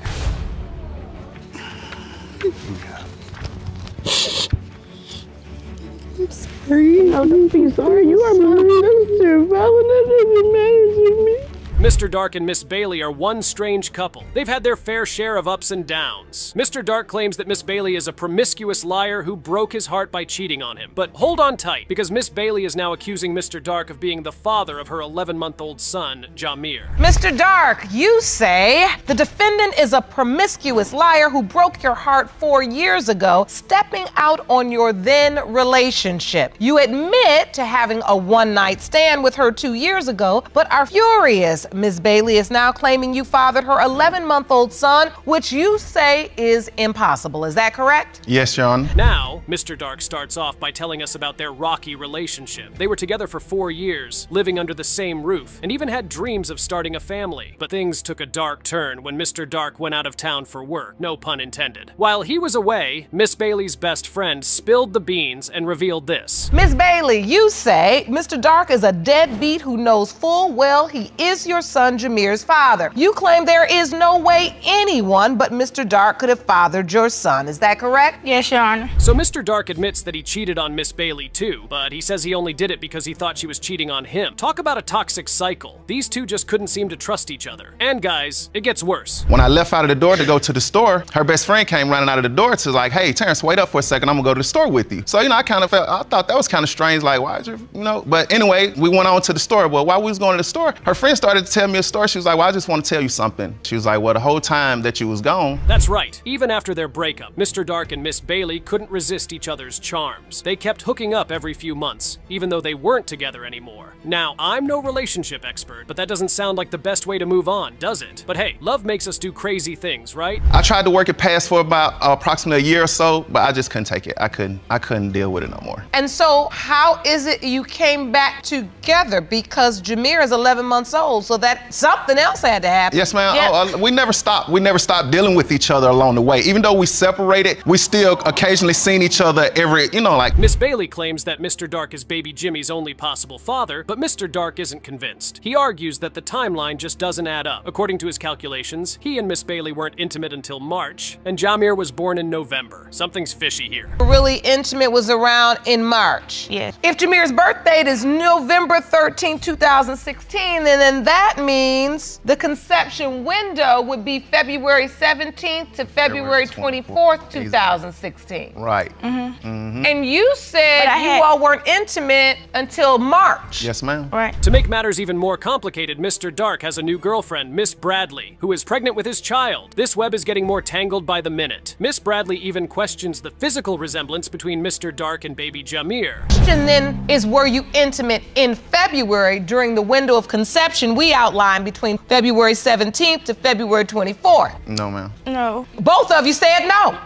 I'm sorry. No, don't be sorry. You are my sister. Fallon, that doesn't matter to me. Mr. Dark and Miss Bailey are one strange couple. They've had their fair share of ups and downs. Mr. Dark claims that Miss Bailey is a promiscuous liar who broke his heart by cheating on him. But hold on tight, because Miss Bailey is now accusing Mr. Dark of being the father of her 11-month-old son, Jamir. Mr. Dark, you say the defendant is a promiscuous liar who broke your heart 4 years ago, stepping out on your then relationship. You admit to having a one-night stand with her 2 years ago, but are furious Ms. Bailey is now claiming you fathered her 11-month-old son, which you say is impossible. Is that correct? Yes, Your Honor. Now, Mr. Dark starts off by telling us about their rocky relationship. They were together for 4 years, living under the same roof, and even had dreams of starting a family. But things took a dark turn when Mr. Dark went out of town for work, no pun intended. While he was away, Miss Bailey's best friend spilled the beans and revealed this. Ms. Bailey, you say Mr. Dark is a deadbeat who knows full well he is your son Jameer's father. You claim there is no way anyone but Mr. Dark could have fathered your son. Is that correct? Yes, Your Honor. So Mr. Dark admits that he cheated on Miss Bailey too, but he says he only did it because he thought she was cheating on him. Talk about a toxic cycle. These two just couldn't seem to trust each other. And guys, it gets worse. When I left out of the door to go to the store, her best friend came running out of the door to like, hey, Terrence, wait up for a second, I'm gonna go to the store with you. So, I thought that was kind of strange, like, why'd you know? But anyway, we went on to the store. Well, while we was going to the store, her friend started tell me a story. She was like, well, I just want to tell you something. She was like, well, the whole time that you was gone. That's right. Even after their breakup, Mr. Dark and Miss Bailey couldn't resist each other's charms. They kept hooking up every few months, even though they weren't together anymore. Now, I'm no relationship expert, but that doesn't sound like the best way to move on, does it? But hey, love makes us do crazy things, right? I tried to work it past for about approximately a year or so, but I just couldn't take it. I couldn't deal with it no more. And so how is it you came back together? Because Jameer is 11 months old, so that something else had to happen. Yes, ma'am. Yeah. We never stopped. We never stopped dealing with each other along the way. Even though we separated, we still occasionally seen each other every, like. Miss Bailey claims that Mr. Dark is baby Jimmy's only possible father, but Mr. Dark isn't convinced. He argues that the timeline just doesn't add up. According to his calculations, he and Miss Bailey weren't intimate until March, and Jameer was born in November. Something's fishy here. Really intimate was around in March. Yes. If Jameer's birth date is November 13, 2016, then that means the conception window would be February 17th to February 24th, 2016. Right. And you said you all weren't intimate until March. Yes, ma'am. Right. To make matters even more complicated, Mr. Dark has a new girlfriend, Miss Bradley, who is pregnant with his child. This web is getting more tangled by the minute. Miss Bradley even questions the physical resemblance between Mr. Dark and baby Jameer. Question then is, were you intimate in February during the window of conception we outlined between February 17th to February 24th? No, ma'am. No. Both of you said no.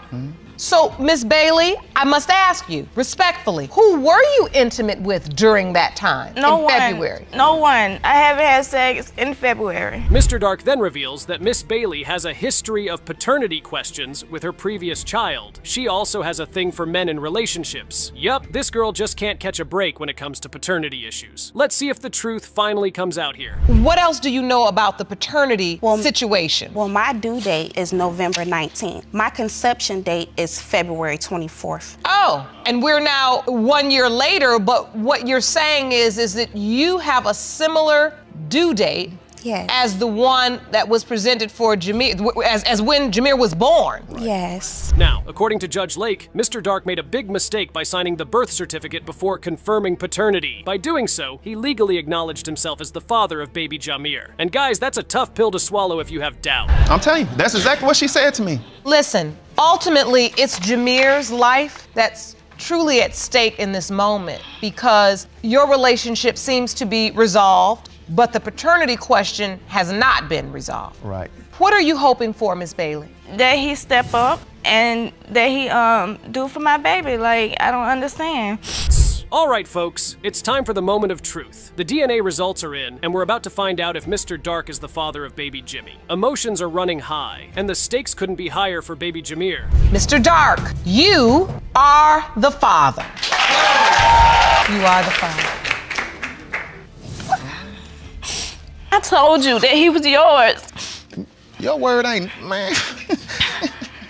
So, Miss Bailey, I must ask you, respectfully, who were you intimate with during that time in February? No one. I haven't had sex in February. Mr. Dark then reveals that Miss Bailey has a history of paternity questions with her previous child. She also has a thing for men in relationships. Yup, this girl just can't catch a break when it comes to paternity issues. Let's see if the truth finally comes out here. What else do you know about the paternity situation? Well, my due date is November 19th. My conception date is February 24th. Oh, and we're now 1 year later, but what you're saying is that you have a similar due date as the one that was presented for Jameer, as when Jameer was born. Yes. Now, according to Judge Lake, Mr. Dark made a big mistake by signing the birth certificate before confirming paternity. By doing so, he legally acknowledged himself as the father of baby Jameer. And guys, that's a tough pill to swallow if you have doubt. I'm telling you, that's exactly what she said to me. Listen, ultimately, it's Jameer's life that's truly at stake in this moment, because your relationship seems to be resolved, but the paternity question has not been resolved. Right. What are you hoping for, Miss Bailey? That he step up and that he do for my baby. Like, I don't understand. All right, folks, it's time for the moment of truth. The DNA results are in, and we're about to find out if Mr. Dark is the father of baby Jimmy. Emotions are running high, and the stakes couldn't be higher for baby Jameer. Mr. Dark, you are the father. You are the father. I told you that he was yours. Your word ain't, man.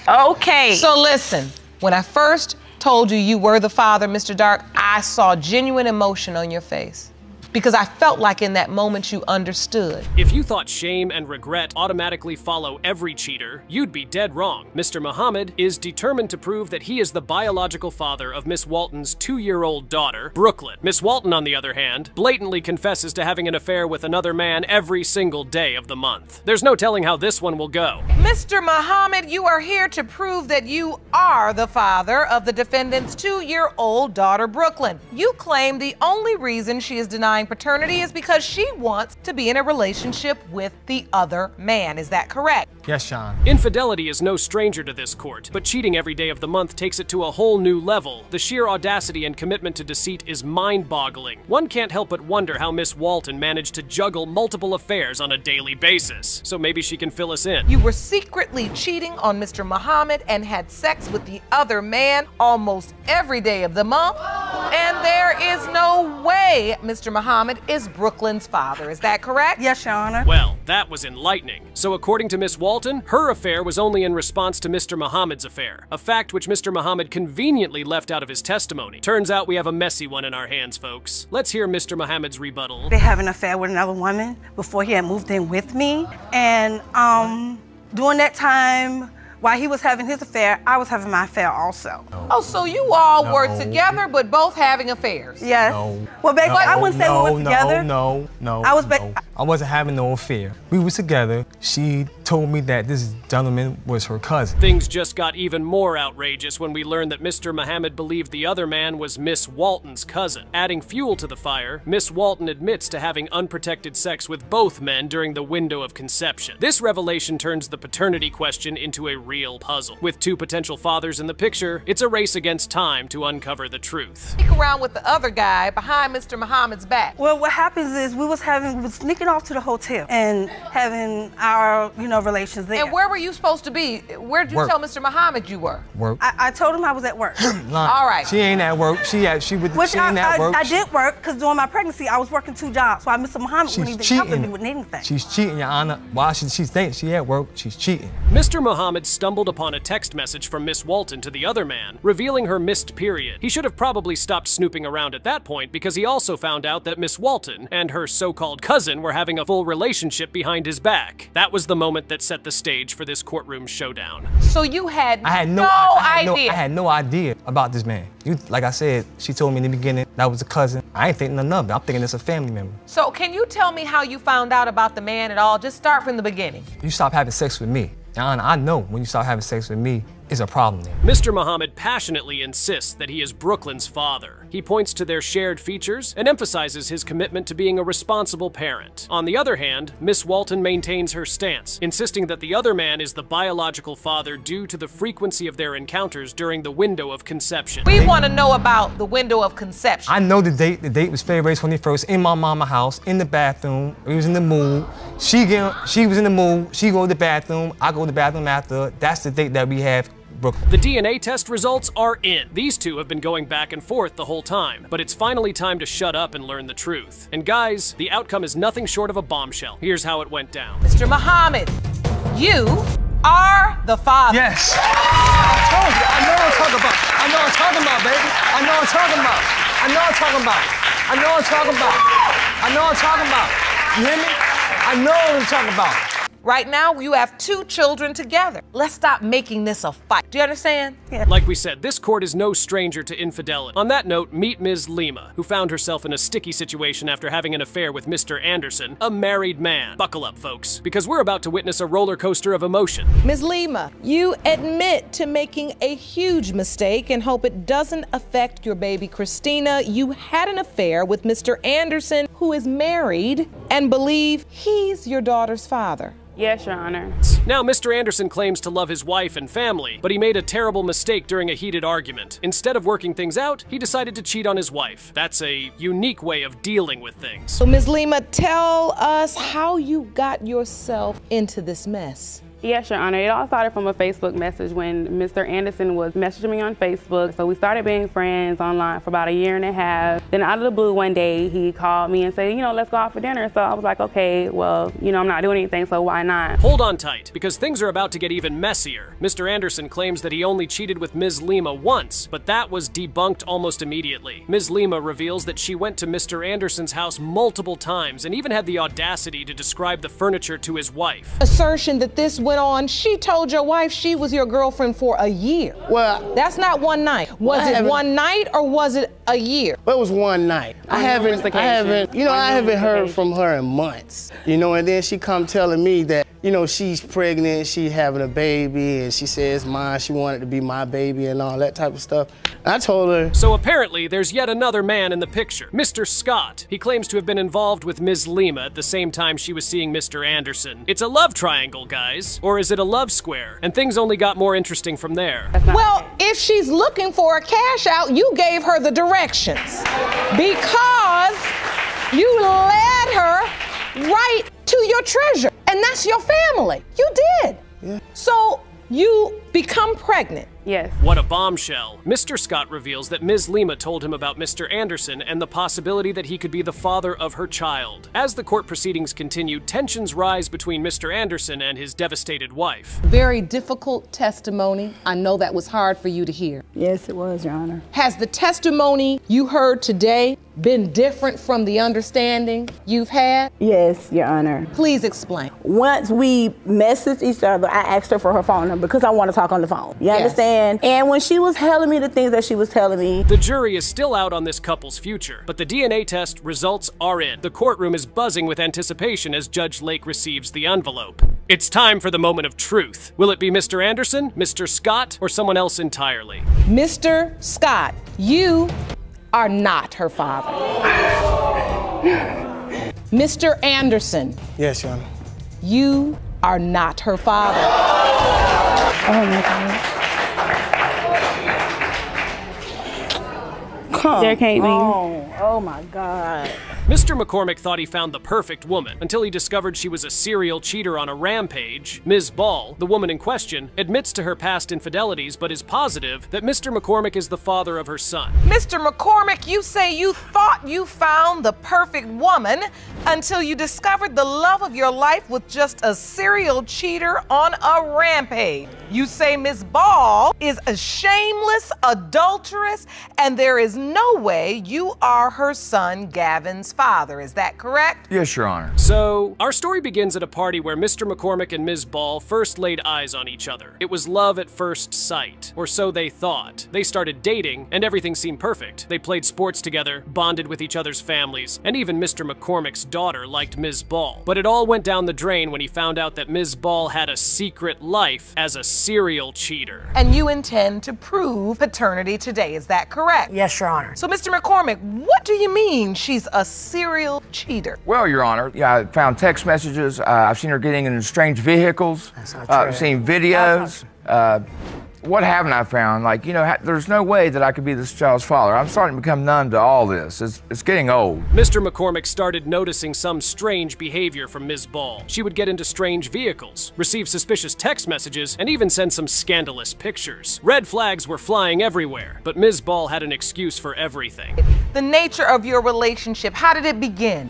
Okay. So listen, when I first told you were the father, Mr. Dark, I saw genuine emotion on your face, because I felt like in that moment you understood. If you thought shame and regret automatically follow every cheater, you'd be dead wrong. Mr. Muhammad is determined to prove that he is the biological father of Miss Walton's 2-year-old daughter, Brooklyn. Miss Walton, on the other hand, blatantly confesses to having an affair with another man every single day of the month. There's no telling how this one will go. Mr. Muhammad, you are here to prove that you are the father of the defendant's 2-year-old daughter, Brooklyn. You claim the only reason she is denying paternity is because she wants to be in a relationship with the other man. Is that correct? Yes, Sean. Infidelity is no stranger to this court, but cheating every day of the month takes it to a whole new level. The sheer audacity and commitment to deceit is mind-boggling. One can't help but wonder how Miss Walton managed to juggle multiple affairs on a daily basis. So maybe she can fill us in. You were secretly cheating on Mr. Muhammad and had sex with the other man almost every day of the month. And there is no way Mr. Muhammad is Brooklyn's father. Is that correct? Yes, Your Honor. Well, that was enlightening. So according to Miss Walton, her affair was only in response to Mr. Muhammad's affair, a fact which Mr. Muhammad conveniently left out of his testimony. Turns out we have a messy one in our hands, folks. Let's hear Mr. Muhammad's rebuttal. They have an affair with another woman before he had moved in with me. And during that time, while he was having his affair, I was having my affair also. Oh, so you all were together, but both having affairs? Yes. No. Well, basically, I wouldn't say we were together. No. I wasn't having no affair. We was together. She told me that this gentleman was her cousin. Things just got even more outrageous when we learned that Mr. Muhammad believed the other man was Miss Walton's cousin. Adding fuel to the fire, Miss Walton admits to having unprotected sex with both men during the window of conception. This revelation turns the paternity question into a real puzzle. With two potential fathers in the picture, it's a race against time to uncover the truth. Sneak around with the other guy behind Mr. Muhammad's back. Well, what happens is we was sneaking off to the hotel and having our, relations there. And where were you supposed to be? Where did you Work. tell Mr. Muhammad you were? Work. I told him I was at work. All right. She ain't at work. She ain't at work. I did work because during my pregnancy I was working 2 jobs, so Mr. Muhammad wouldn't even help me with anything. She's cheating, Your Honor. Why should she think she at work? She's cheating. Mr. Muhammad stumbled upon a text message from Miss Walton to the other man, revealing her missed period. He should have probably stopped snooping around at that point because he also found out that Miss Walton and her so-called cousin were having a full relationship behind his back. That was the moment that set the stage for this courtroom showdown. So you had no idea? I had no idea about this man. Like I said, she told me in the beginning that was a cousin. I ain't thinking nothing of it. I'm thinking it's a family member. So can you tell me how you found out about the man at all? Just start from the beginning. You stop having sex with me. Your Honor, I know when you start having sex with me, it's a problem there. Mr. Muhammad passionately insists that he is Brooklyn's father. He points to their shared features and emphasizes his commitment to being a responsible parent. On the other hand, Miss Walton maintains her stance, insisting that the other man is the biological father due to the frequency of their encounters during the window of conception. We want to know about the window of conception. I know the date. The date was February 21st in my mama's house, in the bathroom. We was in the mood. She was in the mood. She go to the bathroom. I go to the bathroom after. That's the date that we have. Brooklyn. The DNA test results are in. These two have been going back and forth the whole time, but it's finally time to shut up and learn the truth. And guys, the outcome is nothing short of a bombshell. Here's how it went down. Mr. Muhammad, you are the father. Yes. I told you. I know what I'm talking about. I know what I'm talking about, baby. I know what I'm talking about. I know what I'm talking about. I know what I'm talking about. I know what I'm talking about. You hear me? I know what I'm talking about. Right now, you have 2 children together. Let's stop making this a fight. Do you understand? Yeah. Like we said, this court is no stranger to infidelity. On that note, meet Ms. Lima, who found herself in a sticky situation after having an affair with Mr. Anderson, a married man. Buckle up, folks, because we're about to witness a roller coaster of emotion. Ms. Lima, you admit to making a huge mistake and hope it doesn't affect your baby Christina. You had an affair with Mr. Anderson, who is married, and believe he's your daughter's father. Yes, Your Honor. Now, Mr. Anderson claims to love his wife and family, but he made a terrible mistake during a heated argument. Instead of working things out, he decided to cheat on his wife. That's a unique way of dealing with things. So, Ms. Lima, tell us how you got yourself into this mess. Yes, Your Honor. It all started from a Facebook message when Mr. Anderson was messaging me on Facebook. So we started being friends online for about 1.5 years. Then out of the blue one day, he called me and said, let's go out for dinner. So I was like, okay, well, I'm not doing anything, so why not? Hold on tight, because things are about to get even messier. Mr. Anderson claims that he only cheated with Ms. Lima once, but that was debunked almost immediately. Ms. Lima reveals that she went to Mr. Anderson's house multiple times and even had the audacity to describe the furniture to his wife. Assertion that this went on, she told your wife she was your girlfriend for a year. Well, that's not one night. Was it one night or was it a year? Well, it was one night. I haven't heard from her in months. And then she come telling me that, she's pregnant, she having a baby, and she says mine, she wanted to be my baby and all that type of stuff. I told her. So apparently there's yet another man in the picture, Mr. Scott. He claims to have been involved with Ms. Lima at the same time she was seeing Mr. Anderson. It's a love triangle, guys. Or is it a love square? And things only got more interesting from there. Well, if she's looking for a cash out, you gave her the directions because you led her right to your treasure, and that's your family. You did. Yeah. So you become pregnant. Yes. What a bombshell. Mr. Scott reveals that Ms. Lima told him about Mr. Anderson and the possibility that he could be the father of her child. As the court proceedings continue, tensions rise between Mr. Anderson and his devastated wife. Very difficult testimony. I know that was hard for you to hear. Yes, it was, Your Honor. Has the testimony you heard today been different from the understanding you've had? Yes, Your Honor. Please explain. Once we messaged each other, I asked her for her phone number because I want to talk on the phone. You understand? And when she was telling me the things that she was telling me. The jury is still out on this couple's future, but the DNA test results are in. The courtroom is buzzing with anticipation as Judge Lake receives the envelope. It's time for the moment of truth. Will it be Mr. Anderson, Mr. Scott, or someone else entirely? Mr. Scott, you are not her father. Mr. Anderson. Yes, Your Honor. You are not her father. Oh my God. Come There can't be. Oh my God. Mr. McCormick thought he found the perfect woman until he discovered she was a serial cheater on a rampage. Ms. Ball, the woman in question, admits to her past infidelities but is positive that Mr. McCormick is the father of her son. Mr. McCormick, you say you thought you found the perfect woman until you discovered the love of your life with just a serial cheater on a rampage. You say Ms. Ball is a shameless adulteress and there is no way you are her son Gavin's father. Is that correct? Yes, Your Honor. So, our story begins at a party where Mr. McCormick and Ms. Ball first laid eyes on each other. It was love at first sight, or so they thought. They started dating, and everything seemed perfect. They played sports together, bonded with each other's families, and even Mr. McCormick's daughter liked Ms. Ball. But it all went down the drain when he found out that Ms. Ball had a secret life as a serial cheater. And you intend to prove paternity today, is that correct? Yes, Your Honor. So, Mr. McCormick, what do you mean she's a serial cheater? Well, Your Honor, yeah, I found text messages. I've seen her getting in strange vehicles. That's not true. I've seen videos. What haven't I found? Like, you know, there's no way that I could be this child's father. I'm starting to become numb to all this. It's getting old. Mr. McCormick started noticing some strange behavior from Ms. Ball. She would get into strange vehicles, receive suspicious text messages, and even send some scandalous pictures. Red flags were flying everywhere, but Ms. Ball had an excuse for everything. The nature of your relationship, how did it begin?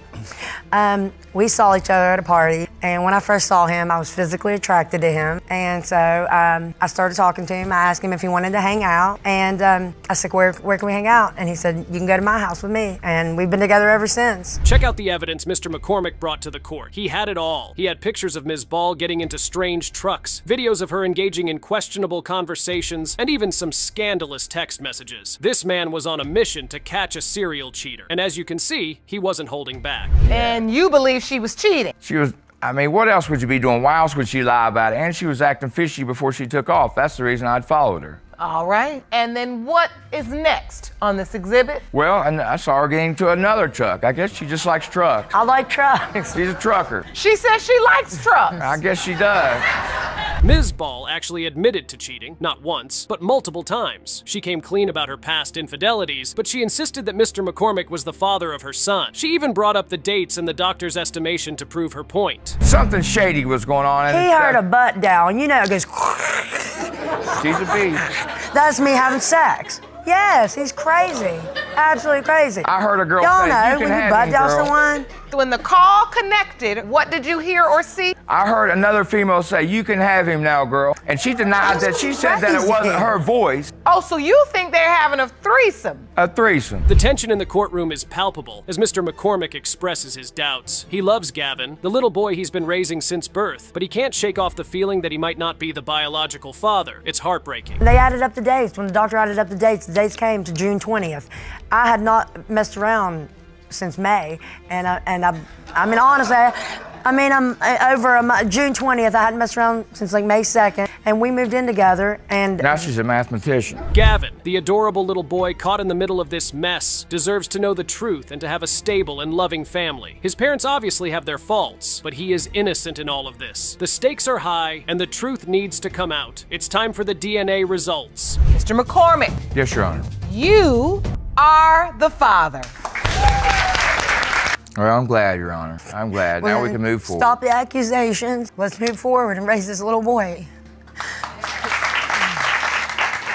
We saw each other at a party, and when I first saw him, I was physically attracted to him, and so I started talking to him. I asked him if he wanted to hang out, and I said, where can we hang out? And he said, you can go to my house with me, and we've been together ever since. Check out the evidence Mr. McCormick brought to the court. He had it all. He had pictures of Ms. Ball getting into strange trucks, videos of her engaging in questionable conversations, and even some scandalous text messages. This man was on a mission to catch a serial cheater, and as you can see, he wasn't holding back. And you believe she was cheating? She was, I mean, what else would you be doing? Why else would she lie about it? And she was acting fishy before she took off. That's the reason I'd followed her. All right. And then what is next on this exhibit? Well, and I saw her getting to another truck. I guess she just likes trucks. I like trucks. She's a trucker. She says she likes trucks. I guess she does. Ms. Ball actually admitted to cheating, not once, but multiple times. She came clean about her past infidelities, but she insisted that Mr. McCormick was the father of her son. She even brought up the dates and the doctor's estimation to prove her point. Something shady was going on. He heard a butt down, you know, it goes. She's a beast. That's me having sex. Yes, he's crazy. Absolutely crazy. I heard a girl Y'all say, know you can when you have butt him, down girl. someone. When the call connected, what did you hear or see? I heard another female say, you can have him now, girl. And she denied that. She said that it wasn't her voice. Oh, so you think they're having a threesome? A threesome. The tension in the courtroom is palpable as Mr. McCormick expresses his doubts. He loves Gavin, the little boy he's been raising since birth, but he can't shake off the feeling that he might not be the biological father. It's heartbreaking. They added up the dates. When the doctor added up the dates came to June 20th. I had not messed around since May, and I mean, honestly, I'm over June 20th. I hadn't messed around since like May 2nd, and we moved in together, and now she's a mathematician. Gavin, the adorable little boy caught in the middle of this mess, deserves to know the truth and to have a stable and loving family. His parents obviously have their faults, but he is innocent in all of this. The stakes are high, and the truth needs to come out. It's time for the DNA results. Mr. McCormick. Yes, Your Honor. You are the father. Well, I'm glad, Your Honor. I'm glad. Now we can move forward. Stop the accusations. Let's move forward and raise this little boy.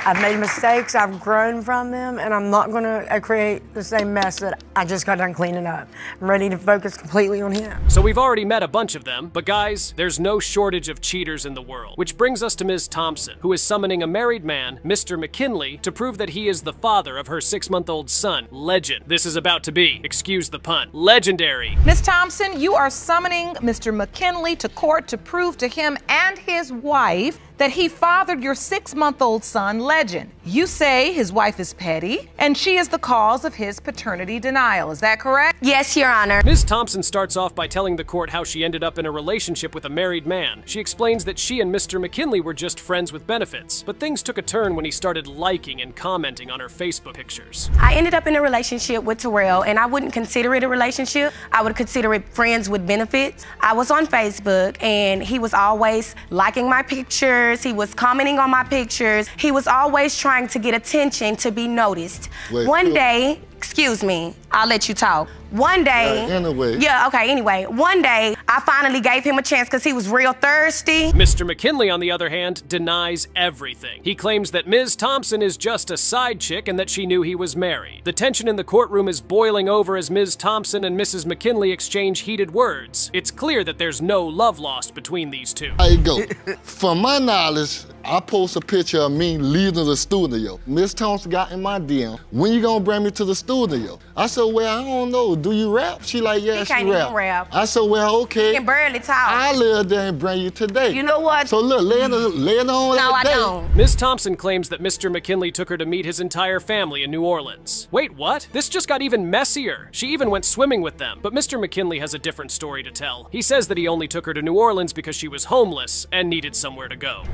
I've made mistakes, I've grown from them, and I'm not gonna create the same mess that I just got done cleaning up. I'm ready to focus completely on him. So we've already met a bunch of them, but guys, there's no shortage of cheaters in the world. Which brings us to Ms. Thompson, who is summoning a married man, Mr. McKinley, to prove that he is the father of her 6-month-old son, Legend. This is about to be, excuse the pun, legendary. Ms. Thompson, you are summoning Mr. McKinley to court to prove to him and his wife that he fathered your 6-month-old son, Legend. You say his wife is petty, and she is the cause of his paternity denial. Is that correct? Yes, Your Honor. Ms. Thompson starts off by telling the court how she ended up in a relationship with a married man. She explains that she and Mr. McKinley were just friends with benefits, but things took a turn when he started liking and commenting on her Facebook pictures. I ended up in a relationship with Terrell, and I wouldn't consider it a relationship. I would consider it friends with benefits. I was on Facebook, and he was always liking my pictures. He was commenting on my pictures. He was always trying to get attention, to be noticed. One day, excuse me, I'll let you talk. One day, anyway, one day, I finally gave him a chance because he was real thirsty. Mr. McKinley, on the other hand, denies everything. He claims that Ms. Thompson is just a side chick and that she knew he was married. The tension in the courtroom is boiling over as Ms. Thompson and Mrs. McKinley exchange heated words. It's clear that there's no love lost between these two. There you go. From my knowledge, I post a picture of me leaving the studio. Ms. Thompson got in my DM, when you gonna bring me to the studio? I said, well, I don't know. Do you rap? She like, yeah, she rap. He can't even rap. I said, well, okay. He can barely talk. I'll live there and bring you today. You know what? So look, lay it on no, that day. I don't. Ms. Thompson claims that Mr. McKinley took her to meet his entire family in New Orleans. Wait, what? This just got even messier. She even went swimming with them. But Mr. McKinley has a different story to tell. He says that he only took her to New Orleans because she was homeless and needed somewhere to go.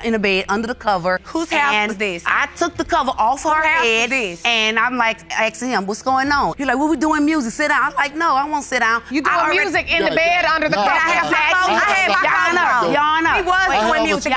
In a bed, under the cover. Whose house was this? I took the cover off her head, and I'm like asking him, what's going on? He's like, well, we doing music, sit down. I'm like, no, I won't sit down. You doing music in the bed under the cover? Y'all know. He was doing music.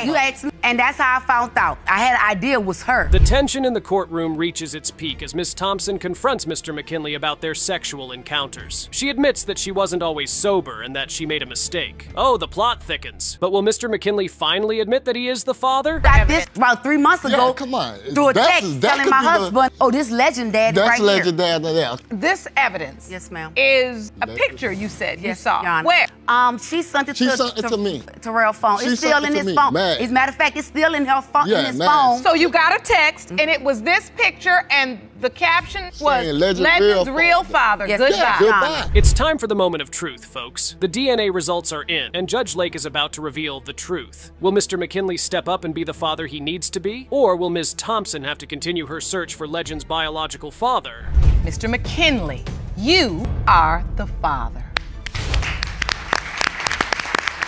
You asked me, and that's how I found out. I had an idea it was her. The tension in the courtroom reaches its peak as Ms. Thompson confronts Mr. McKinley about their sexual encounters. She admits that she wasn't always sober and that she made a mistake. Oh, the plot thickens. But will Mr. McKinley finally admit that he is the father? Got this about 3 months ago. Come on. Through a text telling my husband, oh, this Legend Dad right here. That's Legend Dad there. This evidence is a picture you said you saw. Your Honor. Where? She sent it to me. Terrell's phone. It's still in his phone. As a matter of fact, it's still in her phone. Yeah, in his phone. So you got a text, and it was this picture, and the caption was Legend's real father. Yes, Goodbye. It's time for the moment of truth, folks. The DNA results are in, and Judge Lake is about to reveal the truth. Will Mr. McKinley step up and be the father he needs to be? Or will Ms. Thompson have to continue her search for Legend's biological father? Mr. McKinley, you are the father.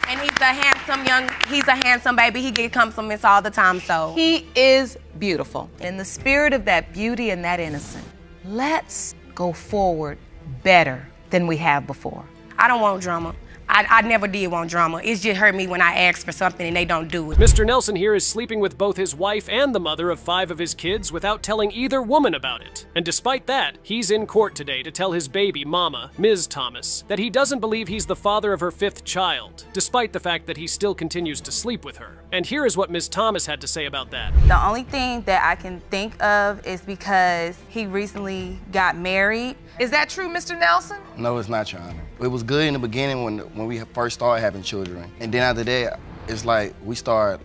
And he's a handsome baby. He get compliments all the time, so. He is beautiful. In the spirit of that beauty and that innocence, let's go forward better than we have before. I don't want drama. I never did want drama. It just hurt me when I ask for something and they don't do it. Mr. Nelson here is sleeping with both his wife and the mother of 5 of his kids without telling either woman about it. And despite that, he's in court today to tell his baby mama, Ms. Thomas, that he doesn't believe he's the father of her 5th child, despite the fact that he still continues to sleep with her. And here is what Ms. Thomas had to say about that. The only thing that I can think of is because he recently got married. Is that true, Mr. Nelson? No, it's not, Your Honor. It was good in the beginning when we first started having children. And then after that, it's like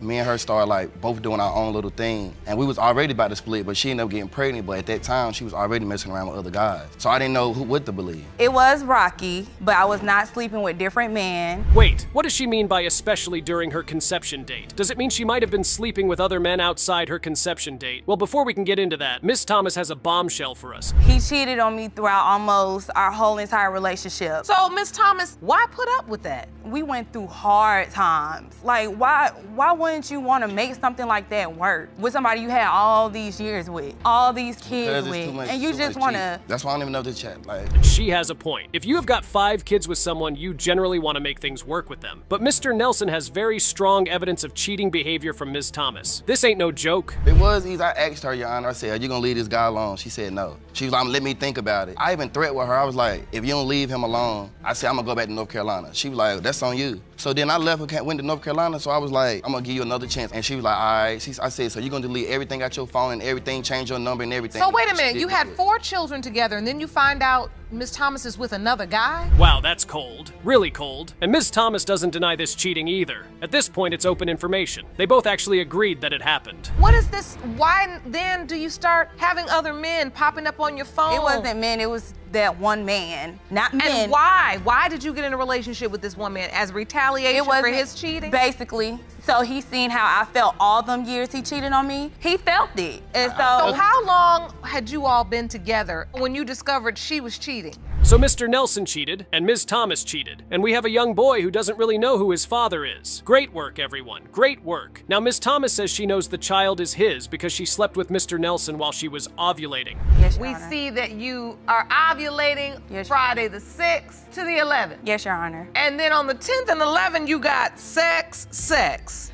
me and her started like both doing our own little thing. And we was already about to split, but she ended up getting pregnant. But at that time, she was already messing around with other guys. So I didn't know what to believe. It was rocky, but I was not sleeping with different men. Wait, what does she mean by especially during her conception date? Does it mean she might have been sleeping with other men outside her conception date? Well, before we can get into that, Miss Thomas has a bombshell for us. He cheated on me throughout almost our whole entire relationship. So, Miss Thomas, why put up with that? We went through hard times. Like, why wouldn't you want to make something like that work with somebody you had all these years with, all these kids with, and you just want to... That's why I don't even know the chat. Like, she has a point. If you have got 5 kids with someone, you generally want to make things work with them. But Mr. Nelson has very strong evidence of cheating behavior from Ms. Thomas. This ain't no joke. It was easy. I asked her, Your Honor, I said, are you going to leave this guy alone? She said no. She was like, let me think about it. I even threatened with her. I was like, if you don't leave him alone, I said, I'm going to go back to North Carolina. She was like, that's on you. So then I left and went to North Carolina. Carolina, so I was like, I'm gonna give you another chance. And she was like, all right. I said, so you're gonna delete everything out your phone and everything, change your number and everything. So wait a minute, you had 4 children together and then you find out Ms. Thomas is with another guy? Wow, that's cold. Really cold. And Ms. Thomas doesn't deny this cheating either. At this point, it's open information. They both actually agreed that it happened. What is this? Why then do you start having other men popping up on your phone? It wasn't men, it was that one man, not men. And why? Why did you get in a relationship with this one man? As retaliation for his cheating? Basically. So he seen how I felt all them years he cheated on me. He felt it. And So how long had you all been together when you discovered she was cheating? So Mr. Nelson cheated, and Ms. Thomas cheated, and we have a young boy who doesn't really know who his father is. Great work, everyone. Great work. Now, Ms. Thomas says she knows the child is his because she slept with Mr. Nelson while she was ovulating. Yes, Your We Honor. see that you are ovulating Friday the 6th to the 11th. Yes, Your Honor. And then on the 10th and 11th, you got sex.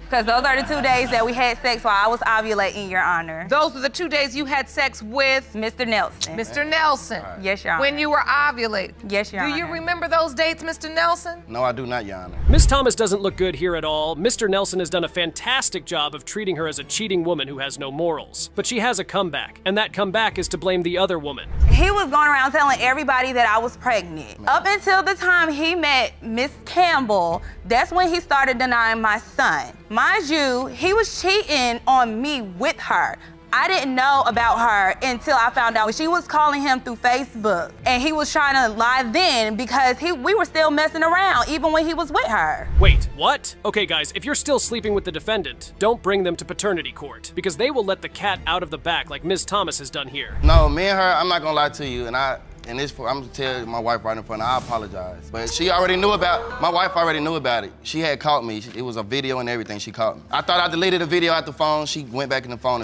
Because those are the 2 days that we had sex while I was ovulating, Your Honor. Those were the 2 days you had sex with Mr. Nelson. Mr. Nelson. Yes, Your Honor. When you were ovulating. Yes, Your Honor. Do you remember those dates, Mr. Nelson? No, I do not, Your Honor. Ms. Thomas doesn't look good here at all. Mr. Nelson has done a fantastic job of treating her as a cheating woman who has no morals. But she has a comeback, and that comeback is to blame the other woman. He was going around telling everybody that I was pregnant. Up until the time he met Miss Campbell, that's when he started denying my son. Mind you, he was cheating on me with her. I didn't know about her until I found out she was calling him through Facebook. And he was trying to lie then because we were still messing around even when he was with her. Wait, what? Okay, guys, if you're still sleeping with the defendant, don't bring them to paternity court because they will let the cat out of the bag like Ms. Thomas has done here. No, me and her, I'm not gonna lie to you, and I'm gonna tell my wife right in front, I apologize. But she already knew my wife already knew about it. She had caught me. It was a video and everything, she caught me. I thought I deleted the video out the phone. She went back in the phone.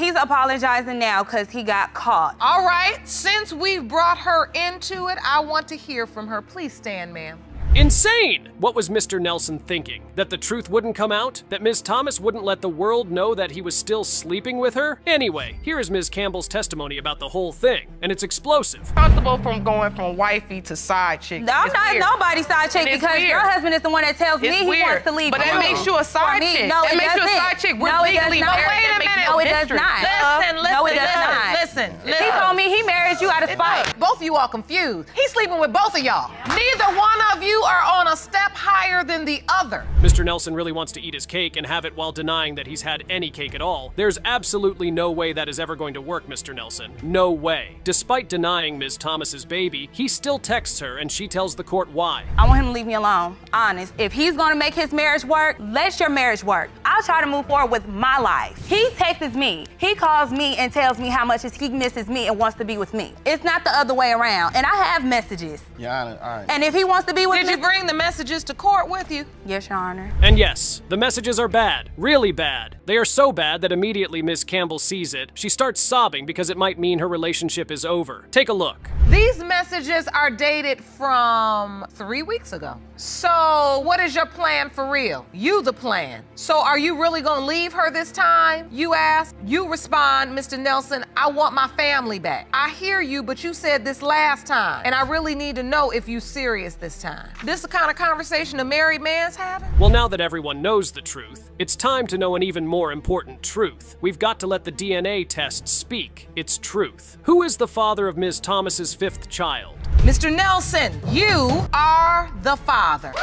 He's apologizing now because he got caught. All right, since we've brought her into it, I want to hear from her. Please stand, ma'am. Insane! What was Mr. Nelson thinking? That the truth wouldn't come out? That Ms. Thomas wouldn't let the world know that he was still sleeping with her? Anyway, here is Ms. Campbell's testimony about the whole thing, and it's explosive. Responsible from going from wifey to side chick. No, I'm not nobody's side chick because your husband is the one that tells me he wants to leave. But that makes you a side chick. No, it makes you a side chick. We're legally married. Wait a minute. No, it does not. Listen. He told me he married you out of spite. Both of you all confused. He's sleeping with both of y'all. Neither one of you are on a step higher than the other. Mr. Nelson really wants to eat his cake and have it while denying that he's had any cake at all. There's absolutely no way that is ever going to work, Mr. Nelson. No way. Despite denying Ms. Thomas's baby, he still texts her and she tells the court why. I want him to leave me alone, honest. If he's gonna make his marriage work, let your marriage work. I'll try to move forward with my life. He texts me, he calls me and tells me how much he misses me and wants to be with me. It's not the other way around, and I have messages. Your Honor, all right. And if he wants to be with me— Did you bring the messages to court with you? Yes, Your Honor. And yes, the messages are bad, really bad. They are so bad that immediately Ms. Campbell sees it, she starts sobbing because it might mean her relationship is over. Take a look. These messages are dated from 3 weeks ago. So what is your plan for real? You the plan. So are you really gonna leave her this time? You ask. You respond, Mr. Nelson, I want my family back. I hear you, but you said this last time, and I really need to know if you serious this time. This the kind of conversation a married man's having? Well, now that everyone knows the truth, it's time to know an even more important truth. We've got to let the DNA test speak its truth. Who is the father of Ms. Thomas's 5th child? Mr. Nelson, you are the father.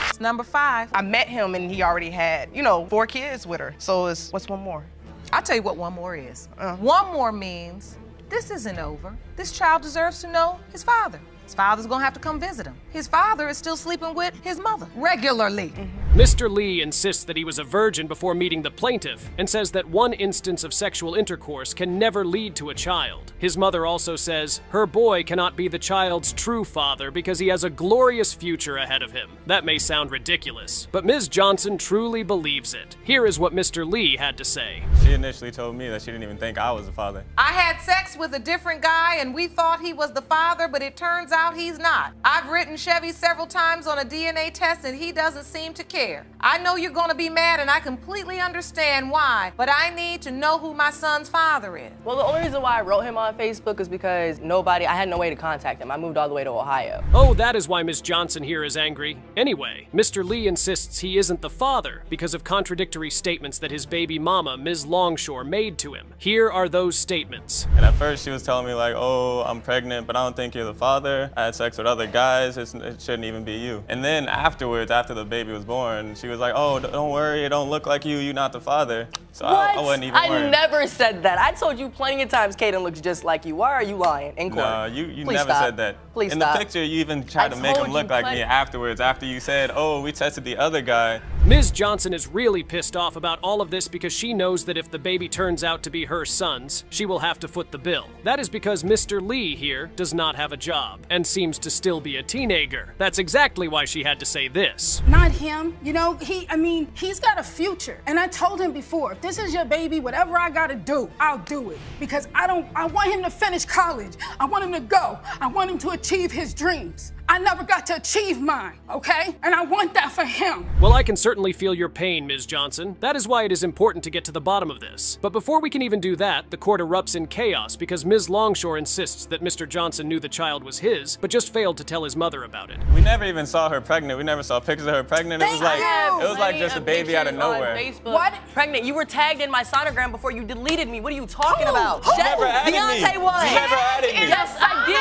It's number 5. I met him and he already had, 4 kids with her. So what's one more? I'll tell you what one more is. One more means this isn't over. This child deserves to know his father. His father's gonna have to come visit him. His father is still sleeping with his mother regularly. Mr. Lee insists that he was a virgin before meeting the plaintiff and says that one instance of sexual intercourse can never lead to a child. His mother also says her boy cannot be the child's true father because he has a glorious future ahead of him. That may sound ridiculous, but Ms. Johnson truly believes it. Here is what Mr. Lee had to say. She initially told me that she didn't even think I was the father. I had sex with a different guy and we thought he was the father, but it turns out he's not. I've written Chevy several times on a DNA test and he doesn't seem to care. I know you're gonna be mad and I completely understand why, but I need to know who my son's father is. Well, the only reason why I wrote him on Facebook is because I had no way to contact him. I moved all the way to Ohio. Oh, that is why Ms. Johnson here is angry. Anyway, Mr. Lee insists he isn't the father because of contradictory statements that his baby mama, Ms. Longshore, made to him. Here are those statements. And at first she was telling me like, oh, I'm pregnant, but I don't think you're the father. I had sex with other guys, it shouldn't even be you. And then afterwards, after the baby was born, she was like, oh, don't worry, it don't look like you, you're not the father. So I wasn't even worried. I never said that. I told you plenty of times Kaden looks just like you. Why are you lying in court? No, you Please never stop. said that. Please in stop. the picture, you even tried to make him look like me afterwards, after you said, oh, we tested the other guy. Ms. Johnson is really pissed off about all of this because she knows that if the baby turns out to be her son's, she will have to foot the bill. That is because Mr. Lee here does not have a job and seems to still be a teenager. That's exactly why she had to say this. Not him. You know, he's got a future. And I told him before, if this is your baby, whatever I gotta do, I'll do it. Because I want him to finish college. I want him to go. I want him to achieve his dreams. I never got to achieve mine, okay? And I want that for him. Well, I can certainly feel your pain, Ms. Johnson. That is why it is important to get to the bottom of this. But before we can even do that, the court erupts in chaos because Ms. Longshore insists that Mr. Johnson knew the child was his, but just failed to tell his mother about it. We never even saw her pregnant. We never saw pictures of her pregnant. It was like just a baby out of nowhere. What? Pregnant. You were tagged in my sonogram before you deleted me. What are you talking about? You never added me. Beyonce was. You never added me. Yes, I did.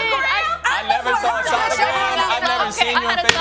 I never saw a sonogram. I've never seen you on Facebook.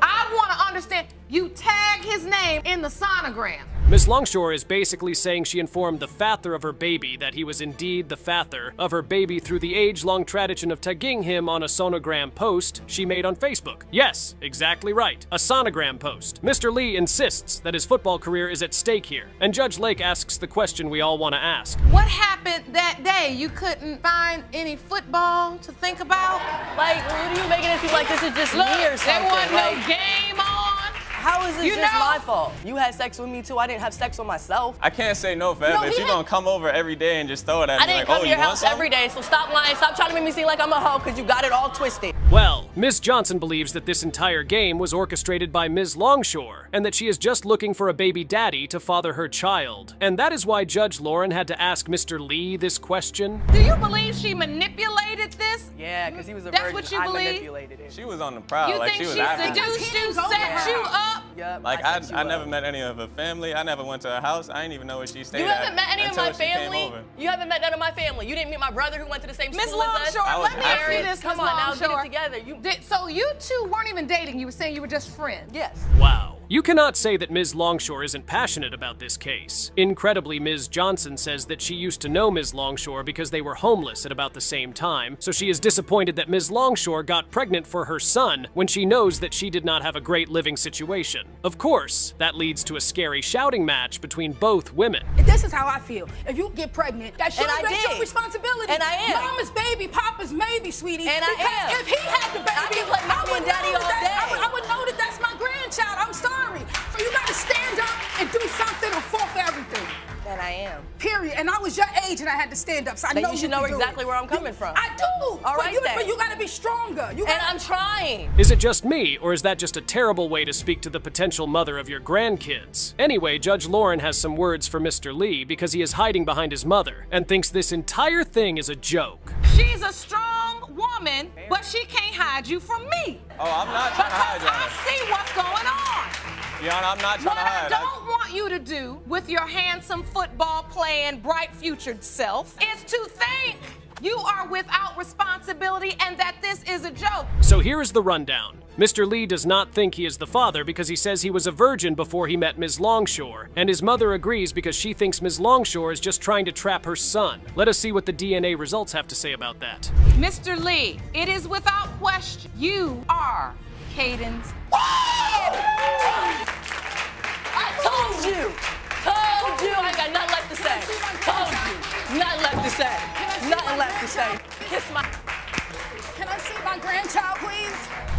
I want to understand, you tag his name in the sonogram. Ms. Longshore is basically saying she informed the father of her baby that he was indeed the father of her baby through the age-long tradition of tagging him on a sonogram post she made on Facebook. Yes, exactly right, a sonogram post. Mr. Lee insists that his football career is at stake here, and Judge Lake asks the question we all want to ask. What happened that day? You couldn't find any football to think about? Like, what are you making it seem like this is just me or something? There wasn't no game on. How is it just my fault? You had sex with me too. I didn't have sex with myself. I can't say no forever. If you're gonna come over every day and just throw it at me, I didn't come to your house every day, so stop lying. Stop trying to make me seem like I'm a hoe because you got it all twisted. Well, Ms. Johnson believes that this entire game was orchestrated by Ms. Longshore and that she is just looking for a baby daddy to father her child. And that is why Judge Lauren had to ask Mr. Lee this question. Do you believe she manipulated this? Yeah, because he was a That's virgin. what you I believe? manipulated it. She was on the prowl. You like think she was she seduced you, set you up? Yep, like I never met any of her family. I never went to her house. I didn't even know where she stayed. You haven't met any of my until she came family? over. You haven't met none of my family. You didn't meet my brother who went to the same school as us? Longshore, let me ask you this, Come Ms. on, now get Longshore. it together. So you two weren't even dating. You were saying you were just friends. Yes. Wow. You cannot say that Ms. Longshore isn't passionate about this case. Incredibly, Ms. Johnson says that she used to know Ms. Longshore because they were homeless at about the same time, so she is disappointed that Ms. Longshore got pregnant for her son when she knows that she did not have a great living situation. Of course, that leads to a scary shouting match between both women. This is how I feel. If you get pregnant, that's your responsibility. And I am. Mama's baby, Papa's maybe, sweetie. And I am. If he had the baby, I can play mommy and daddy all day. I would know that that's my grandchild. I'm sorry. So you got to stand up and do something or fall for everything. And I am. Period. And I was your age and I had to stand up. So I Then know you should know exactly where I'm coming from. I do. All right, then. But you got to be stronger. And I'm trying. Is it just me, or is that just a terrible way to speak to the potential mother of your grandkids? Anyway, Judge Lauren has some words for Mr. Lee because he is hiding behind his mother and thinks this entire thing is a joke. She's a strong woman, but she can't hide you from me. Oh, I'm not trying to hide you. I see what's going on. Yana, I'm not trying to hide. What I don't want you to do with your handsome football-playing, bright-futured self is to think you are without responsibility and that this is a joke. So here is the rundown. Mr. Lee does not think he is the father because he says he was a virgin before he met Ms. Longshore, and his mother agrees because she thinks Ms. Longshore is just trying to trap her son. Let us see what the DNA results have to say about that. Mr. Lee, it is without question you are Caden's. I told you! Told you! I got nothing left to say. Told you! Nothing left to say. Nothing left to say. Kiss my... Can I see my grandchild, please?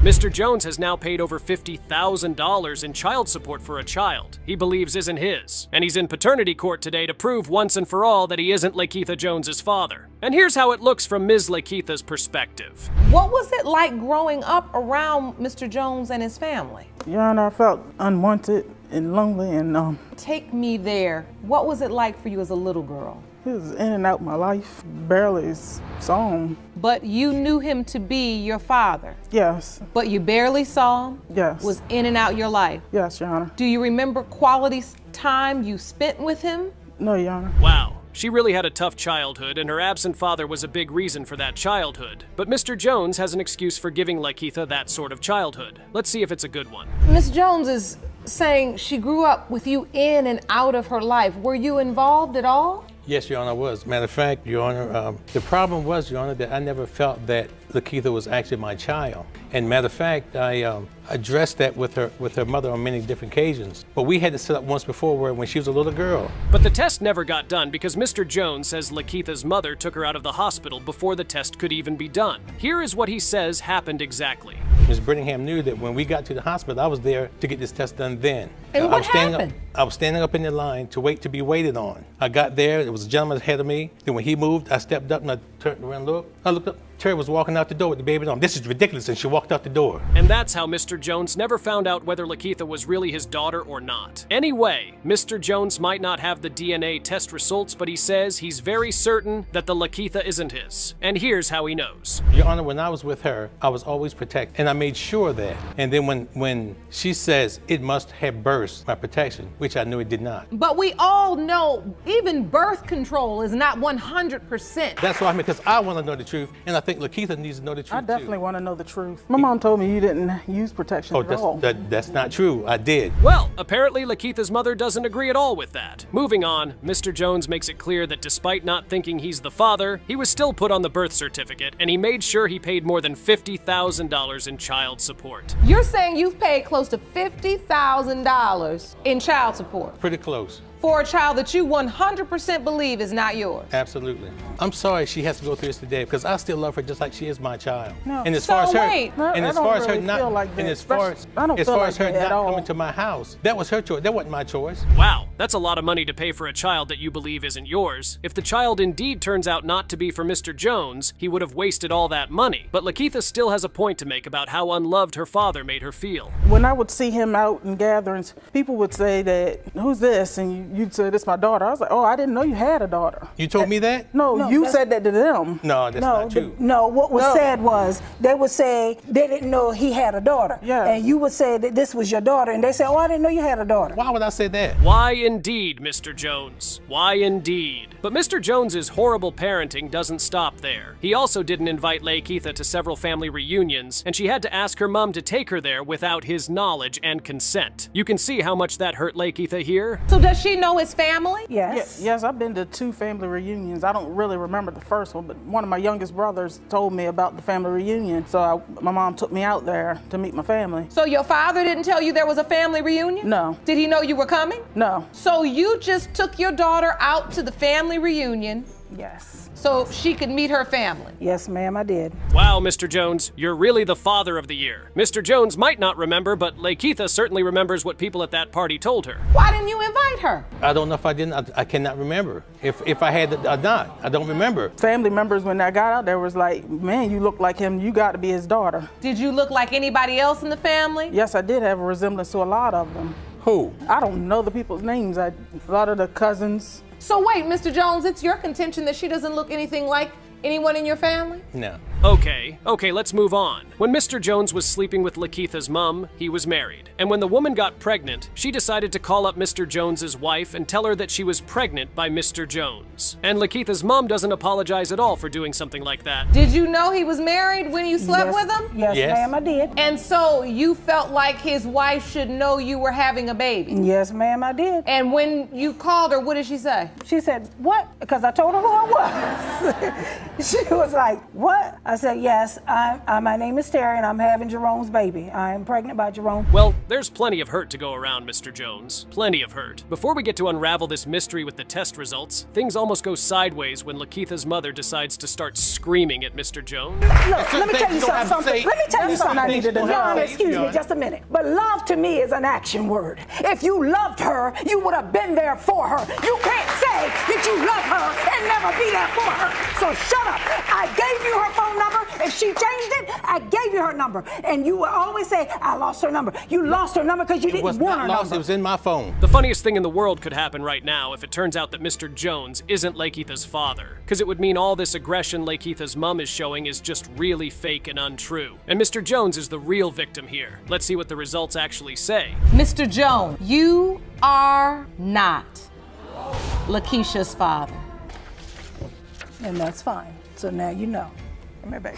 Mr. Jones has now paid over $50,000 in child support for a child he believes isn't his. And he's in paternity court today to prove once and for all that he isn't Lakeitha Jones's father. And here's how it looks from Ms. Lakeitha's perspective. What was it like growing up around Mr. Jones and his family? Your Honor, I felt unwanted and lonely and Take me there. What was it like for you as a little girl? he was in and out my life, barely saw him. But you knew him to be your father? Yes. But you barely saw him? Yes. Was in and out your life? Yes, Your Honor. Do you remember quality time you spent with him? No, Your Honor. Wow. She really had a tough childhood, and her absent father was a big reason for that childhood. But Mr. Jones has an excuse for giving Lakeitha that sort of childhood. Let's see if it's a good one. Ms. Jones is saying she grew up with you in and out of her life. Were you involved at all? Yes, Your Honor, I was. Matter of fact, Your Honor, the problem was, Your Honor, that I never felt that Lakeitha was actually my child. And matter of fact, I addressed that with her mother on many different occasions. But we had to set up once before where when she was a little girl. But the test never got done because Mr. Jones says Lakeitha's mother took her out of the hospital before the test could even be done. Here is what he says happened exactly. Ms. Brittingham knew that when we got to the hospital, I was there to get this test done then. And what happened? I was standing up in the line to wait to be waited on. I got there, there was a gentleman ahead of me. Then when he moved, I stepped up and I turned around and looked. I looked up. Terry was walking out the door with the baby on. This is ridiculous, and she walked out the door. And that's how Mr. Jones never found out whether Lakeitha was really his daughter or not. Anyway, Mr. Jones might not have the DNA test results, but he says he's very certain that the Lakeitha isn't his. And here's how he knows. Your Honor, when I was with her, I was always protected, and I made sure that. And then when she says it must have burst my protection, which I knew it did not. But we all know even birth control is not 100%. That's why because I want to know the truth, and I think Lakeitha needs to know the truth. I definitely want to know the truth. My mom told me you didn't use protection at all. That's not true. I did. Well, apparently Lakeitha's mother doesn't agree at all with that. Moving on, Mr. Jones makes it clear that despite not thinking he's the father, he was still put on the birth certificate, and he made sure he paid more than $50,000 in child support. You're saying you've paid close to $50,000 in child support? Pretty close. For a child that you 100% believe is not yours? Absolutely. I'm sorry she has to go through this today because I still love her just like she is my child. No. And as So far as her, wait. and as far as her not, and as far as I don't feel her like that not at all. coming to my house, that was her choice. That wasn't my choice. Wow, that's a lot of money to pay for a child that you believe isn't yours. If the child indeed turns out not to be for Mr. Jones, he would have wasted all that money. But Lakeitha still has a point to make about how unloved her father made her feel. When I would see him out in gatherings, people would say that, who's this? And you'd say, this is my daughter. I was like, oh, I didn't know you had a daughter. You told me that? No, you said that to them. No, that's not true. No, what was said was, they would say they didn't know he had a daughter. Yeah. And you would say that this was your daughter, and they say, oh, I didn't know you had a daughter. Why would I say that? Why indeed, Mr. Jones? Why indeed? But Mr. Jones's horrible parenting doesn't stop there. He also didn't invite Lakeitha to several family reunions, and she had to ask her mom to take her there without his knowledge and consent. You can see how much that hurt Lakeitha here. So does she know his family? Yes. Yes, I've been to 2 family reunions. I don't really remember the first one, but one of my youngest brothers told me about the family reunion. So my mom took me out there to meet my family. So your father didn't tell you there was a family reunion? No. Did he know you were coming? No. So you just took your daughter out to the family reunion? Yes. So she could meet her family? Yes, ma'am, I did. Wow, Mr. Jones, you're really the father of the year. Mr. Jones might not remember, but Lakeitha certainly remembers what people at that party told her. Why didn't you invite her? I don't know if I didn't. I cannot remember. If I had or not, I don't remember. Family members, when I got out there, was like, man, you look like him. You got to be his daughter. Did you look like anybody else in the family? Yes, I did have a resemblance to a lot of them. Who? I don't know the people's names. A lot of the cousins. So wait, Mr. Jones, it's your contention that she doesn't look anything like anyone in your family? No. Okay, let's move on. When Mr. Jones was sleeping with Lakeitha's mom, he was married. And when the woman got pregnant, she decided to call up Mr. Jones's wife and tell her that she was pregnant by Mr. Jones. And Lakeitha's mom doesn't apologize at all for doing something like that. Did you know he was married when you slept with him? Yes, ma'am, I did. And so you felt like his wife should know you were having a baby? Yes, ma'am, I did. And when you called her, what did she say? She said, what? Because I told her who I was. She was like, what? I said, yes, my name is Terry and I'm having Jerome's baby. I am pregnant by Jerome. Well, there's plenty of hurt to go around, Mr. Jones. Plenty of hurt. Before we get to unravel this mystery with the test results, things almost go sideways when Lakeitha's mother decides to start screaming at Mr. Jones. Look, let me tell you something. Let me tell you something I needed to know. Excuse me just a minute. But love to me is an action word. If you loved her, you would have been there for her. You can't say that you love her and never be there for her. So shut up. I gave you her phone number. If she changed it, I gave you her number. And you would always say, I lost her number. You lost her number because you didn't want her number. It was in my phone. The funniest thing in the world could happen right now if it turns out that Mr. Jones isn't Lakeitha's father, because it would mean all this aggression Lakeitha's mom is showing is just really fake and untrue. And Mr. Jones is the real victim here. Let's see what the results actually say. Mr. Jones, you are not Lakeisha's father. And that's fine. So now you know. Come here, baby.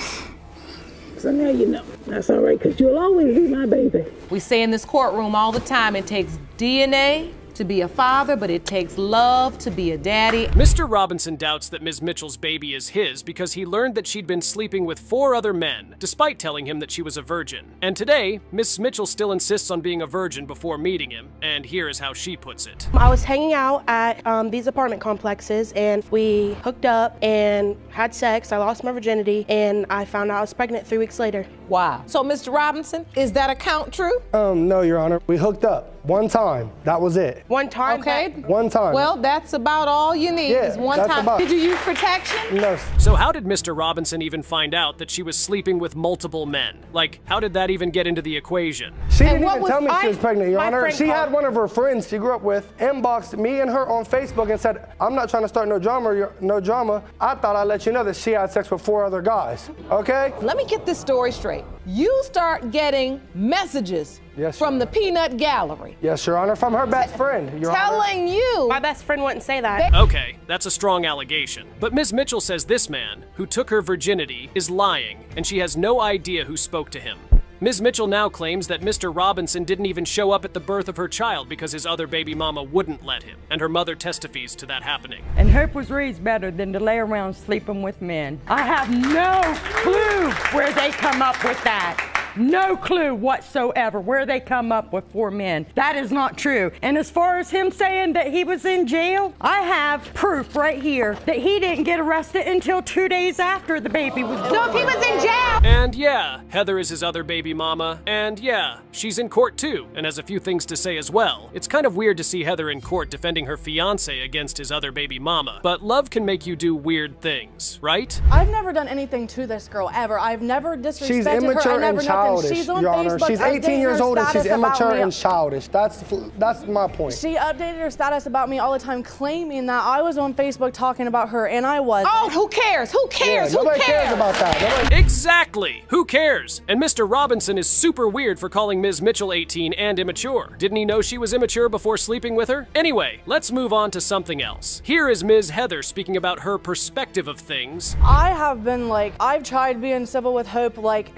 So now you know. That's all right, because you'll always be my baby. We say in this courtroom all the time, it takes DNA to be a father, but it takes love to be a daddy. Mr. Robinson doubts that Ms. Mitchell's baby is his because he learned that she'd been sleeping with 4 other men, despite telling him that she was a virgin. And today, Ms. Mitchell still insists on being a virgin before meeting him, and here is how she puts it. I was hanging out at these apartment complexes, and we hooked up and had sex. I lost my virginity, and I found out I was pregnant 3 weeks later. Wow. So, Mr. Robinson, is that account true? No, Your Honor. We hooked up one time. That was it. One time? Okay. One time. Well, that's about all you need is one time. Did you use protection? No. So how did Mr. Robinson even find out that she was sleeping with multiple men? Like, how did that even get into the equation? She didn't even tell me she was pregnant, Your Honor. She had one of her friends she grew up with inboxed me and her on Facebook and said, I'm not trying to start no drama. I thought I'd let you know that she had sex with 4 other guys, okay? Let me get this story straight. You start getting messages from the peanut gallery. Yes, Your Honor, from her best friend, Your Honor. Telling you. My best friend wouldn't say that. Okay, that's a strong allegation. But Ms. Mitchell says this man, who took her virginity, is lying, and she has no idea who spoke to him. Ms. Mitchell now claims that Mr. Robinson didn't even show up at the birth of her child because his other baby mama wouldn't let him, and her mother testifies to that happening. And hope was raised better than to lay around sleeping with men. I have no clue where they come up with that. No clue whatsoever where they come up with 4 men. That is not true. And as far as him saying that he was in jail, I have proof right here that he didn't get arrested until 2 days after the baby was born. So if he was in jail... And yeah, Heather is his other baby mama. And yeah, she's in court too, and has a few things to say as well. It's kind of weird to see Heather in court defending her fiance against his other baby mama. But love can make you do weird things, right? I've never done anything to this girl, ever. I've never disrespected She's her. immature I never and childish, She's on Your Honor. Facebook. She's 18 years old and she's immature and childish. That's my point. She updated her status about me all the time, claiming that I was on Facebook talking about her, and I wasn't. Oh, who cares? Who cares? Yeah, nobody cares about that. Exactly. Who cares? And Mr. Robinson is super weird for calling Ms. Mitchell 18 and immature. Didn't he know she was immature before sleeping with her? Anyway, let's move on to something else. Here is Ms. Heather speaking about her perspective of things. I have been I've tried being civil with Hope.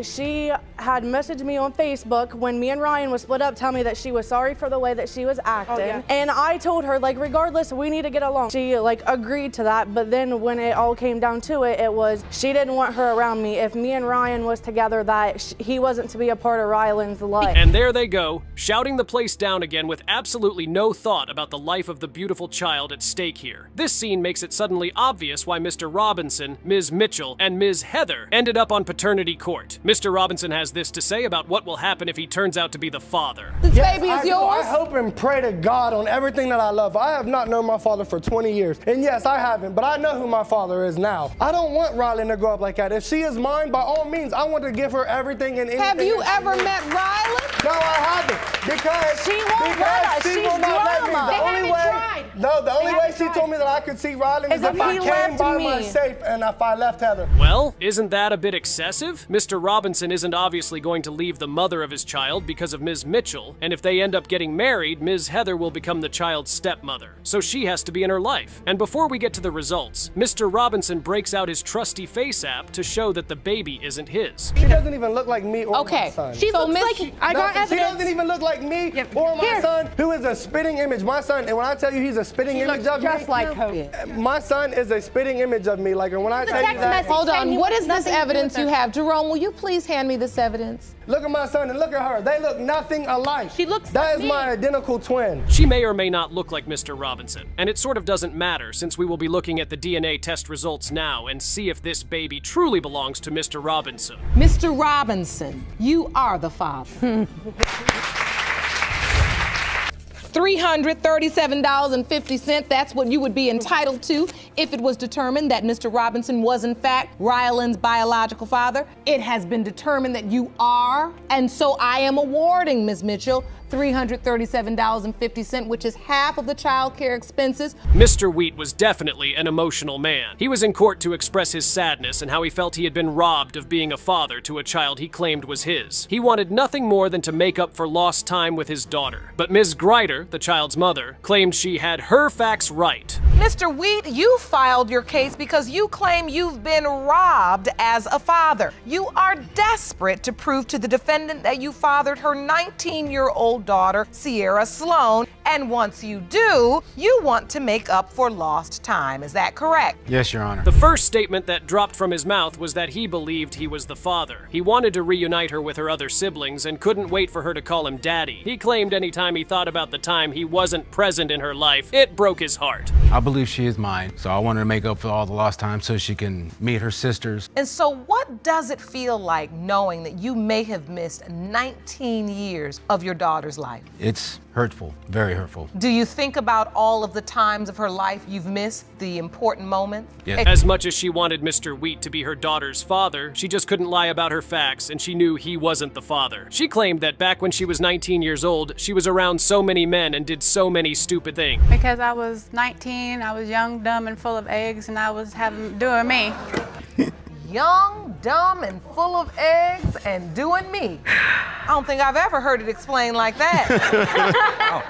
She had messaged me on Facebook when me and Ryan was split up, tell me that she was sorry for the way that she was acting. Oh, yeah. And I told her, regardless, we need to get along. She, agreed to that, but then when it all came down to it, it was, she didn't want her around me. If me and Ryan was together, that he wasn't to be a part of Ryland's life. And there they go, shouting the place down again with absolutely no thought about the life of the beautiful child at stake here. This scene makes it suddenly obvious why Mr. Robinson, Ms. Mitchell, and Ms. Heather ended up on paternity court. Mr. Robinson has this to say about what will happen if he turns out to be the father. This baby is yours? I hope and pray to God on everything that I love. I have not known my father for 20 years. And yes, I haven't, but I know who my father is now. I don't want Ryland to grow up like that. If she is mine, by all means, I want to give her everything and anything. Have you ever met Ryland? No, I haven't. Because she won't let us. She will not let me. The only way she told me that I could see Ryland is if I came by my safe and if I left Heather. Well, isn't that a bit excessive? Mr. Robinson isn't obviously obviously going to leave the mother of his child because of Ms. Mitchell, and if they end up getting married, Ms. Heather will become the child's stepmother. So she has to be in her life. And before we get to the results, Mr. Robinson breaks out his trusty Face app to show that the baby isn't his. She doesn't even look like me or my son. She looks like I got evidence. She doesn't even look like me or my son, who is a spitting image. My son, and when I tell you he's a spitting image of me, just like Hope. My son is a spitting image of me. Like, and when I tell you that, hold on, what is this evidence you have? Jerome, will you please hand me this evidence? Look at my son and look at her. They look nothing alike. She looks That like is me. my identical twin. She may or may not look like Mr. Robinson, and it sort of doesn't matter since we will be looking at the DNA test results now and see if this baby truly belongs to Mr. Robinson. Mr. Robinson, you are the father. $337.50, that's what you would be entitled to if it was determined that Mr. Robinson was in fact Ryland's biological father. It has been determined that you are, and so I am awarding Ms. Mitchell $337.50, which is half of the child care expenses. Mr. Wheat was definitely an emotional man. He was in court to express his sadness and how he felt he had been robbed of being a father to a child he claimed was his. He wanted nothing more than to make up for lost time with his daughter. But Ms. Grider, the child's mother, claimed she had her facts right. Mr. Wheat, you filed your case because you claim you've been robbed as a father. You are desperate to prove to the defendant that you fathered her 19-year-old daughter, Sierra Sloan, and once you do, you want to make up for lost time. Is that correct? Yes, Your Honor. The first statement that dropped from his mouth was that he believed he was the father. He wanted to reunite her with her other siblings and couldn't wait for her to call him daddy. He claimed anytime he thought about the time he wasn't present in her life, it broke his heart. I believe she is mine, so I want her to make up for all the lost time so she can meet her sisters. And so what does it feel like knowing that you may have missed 19 years of your daughter's life? It's hurtful, very hurtful. Do you think about all of the times of her life you've missed, the important moments? Yes. As much as she wanted Mr. Wheat to be her daughter's father, she just couldn't lie about her facts, and she knew he wasn't the father. She claimed that back when she was 19 years old, she was around so many men and did so many stupid things. Because I was 19, I was young, dumb, and full of eggs, and I was doing me. Young, dumb, and full of eggs and doing me. I don't think I've ever heard it explained like that.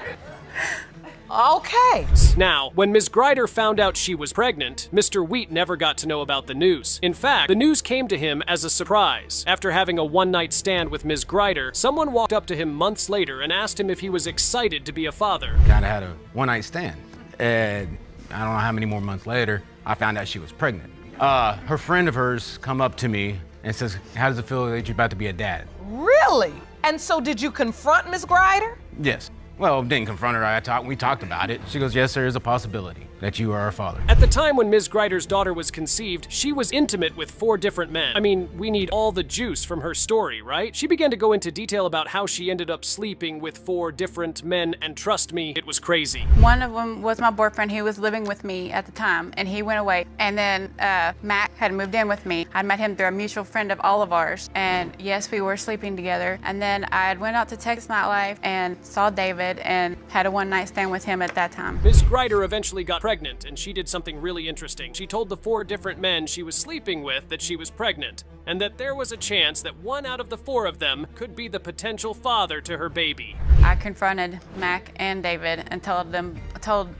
Okay. Now, when Ms. Grider found out she was pregnant, Mr. Wheat never got to know about the news. In fact, the news came to him as a surprise. After having a one-night stand with Ms. Grider, someone walked up to him months later and asked him if he was excited to be a father. Kinda had a one-night stand, and I don't know how many more months later, I found out she was pregnant. Her friend of hers come up to me and says, how does it feel that you're about to be a dad? Really? And so did you confront Ms. Grider? Yes. Well, didn't confront her, we talked about it. She goes, yes, there is a possibility that you are our father. At the time when Ms. Grider's daughter was conceived, she was intimate with 4 different men. I mean, we need all the juice from her story, right? She began to go into detail about how she ended up sleeping with 4 different men, and trust me, it was crazy. One of them was my boyfriend. He was living with me at the time, and he went away. And then Mac had moved in with me. I met him through a mutual friend of all of ours, and yes, we were sleeping together. And then I went out to Texas Nightlife and saw David and had a one-night stand with him at that time. Ms. Grider eventually got pregnant, and she did something really interesting. She told the 4 different men she was sleeping with that she was pregnant, and that there was a chance that 1 out of the 4 of them could be the potential father to her baby. I confronted Mac and David and told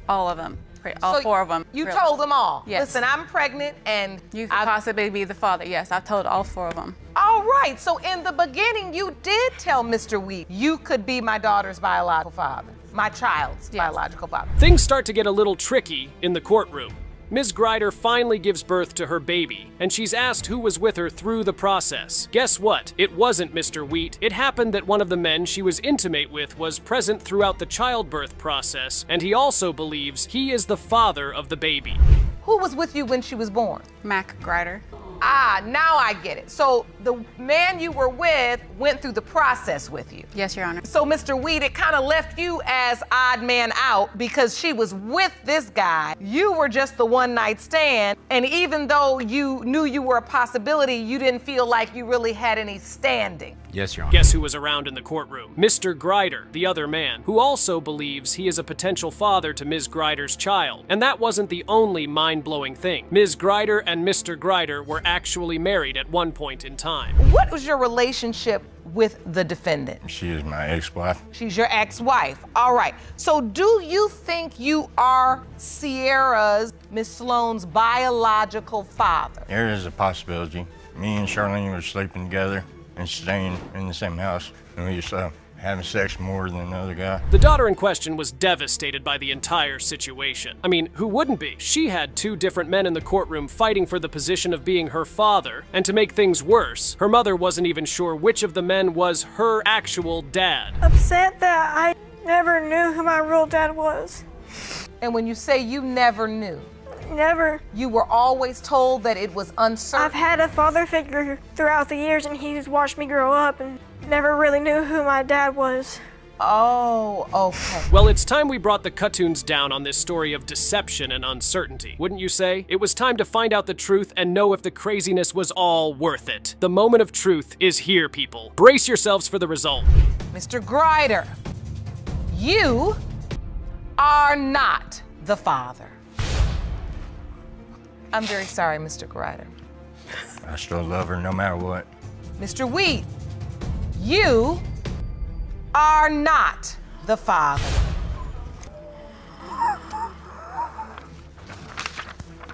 all of them. All 4 of them. You really. told them all? Yes. Listen, I'm pregnant and you could possibly be the father. Yes, I told all 4 of them. All right, so in the beginning, you did tell Mr. Wheat you could be my daughter's biological father, my child's biological father. Things start to get a little tricky in the courtroom. Ms. Grider finally gives birth to her baby, and she's asked who was with her through the process. Guess what? It wasn't Mr. Wheat. It happened that one of the men she was intimate with was present throughout the childbirth process, and he also believes he is the father of the baby. Who was with you when she was born? Mac Grider. Ah, now I get it. So the man you were with went through the process with you. Yes, Your Honor. So Mr. Wheat, it kind of left you as odd man out because she was with this guy. You were just the one-night stand, and even though you knew you were a possibility, you didn't feel like you really had any standing. Yes, Your Honor. Guess who was around in the courtroom? Mr. Grider, the other man, who also believes he is a potential father to Ms. Grider's child. And that wasn't the only mind-blowing thing. Ms. Grider and Mr. Grider were actually married at one point in time. What was your relationship with the defendant? She is my ex-wife. She's your ex-wife. All right. So do you think you are Sierra's, Miss Sloan's biological father? There is a possibility. Me and Charlene were sleeping together and staying in the same house, and we just having sex more than the other guy. The daughter in question was devastated by the entire situation. I mean, who wouldn't be? She had 2 different men in the courtroom fighting for the position of being her father, and to make things worse, her mother wasn't even sure which of the men was her actual dad. Upset that I never knew who my real dad was. And when you say you never knew? Never. You were always told that it was uncertain? I've had a father figure throughout the years, and he's watched me grow up and never really knew who my dad was. Oh, okay. Well, it's time we brought the cartoons down on this story of deception and uncertainty, wouldn't you say? It was time to find out the truth and know if the craziness was all worth it. The moment of truth is here, people. Brace yourselves for the result. Mr. Grider, you are not the father. I'm very sorry, Mr. Grider. I still love her no matter what. Mr. Wheat, you are not the father.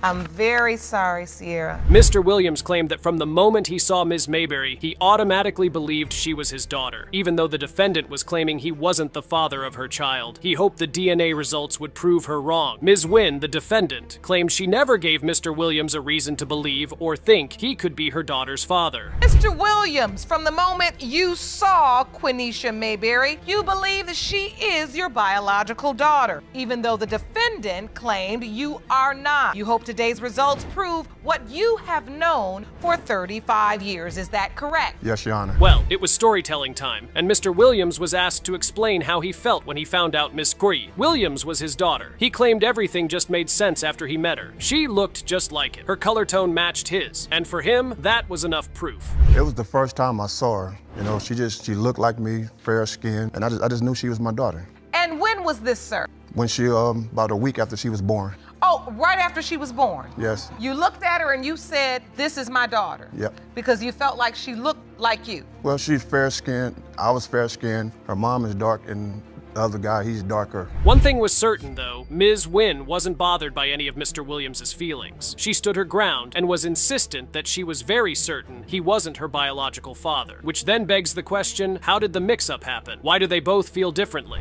I'm very sorry, Sierra. Mr. Williams claimed that from the moment he saw Ms. Mayberry, he automatically believed she was his daughter, even though the defendant was claiming he wasn't the father of her child. He hoped the DNA results would prove her wrong. Ms. Wynn, the defendant, claimed she never gave Mr. Williams a reason to believe or think he could be her daughter's father. Mr. Williams, from the moment you saw Quenisha Mayberry, you believe that she is your biological daughter, even though the defendant claimed you are not. You hope today's results prove what you have known for 35 years. Is that correct? Yes, Your Honor. Well, it was storytelling time, and Mr. Williams was asked to explain how he felt when he found out Miss Gree. Williams was his daughter. He claimed everything just made sense after he met her. She looked just like him. Her color tone matched his, and for him, that was enough proof. It was the first time I saw her. You know, she looked like me, fair skin, and I just knew she was my daughter. And when was this, sir? When she, about a week after she was born. Oh, right after she was born? Yes. You looked at her and you said, this is my daughter? Yep. Because you felt like she looked like you? Well, she's fair skinned, I was fair skinned, her mom is dark, and the other guy, he's darker. One thing was certain, though, Ms. Wynn wasn't bothered by any of Mr. Williams's feelings. She stood her ground and was insistent that she was very certain he wasn't her biological father, which then begs the question, how did the mix-up happen? Why do they both feel differently?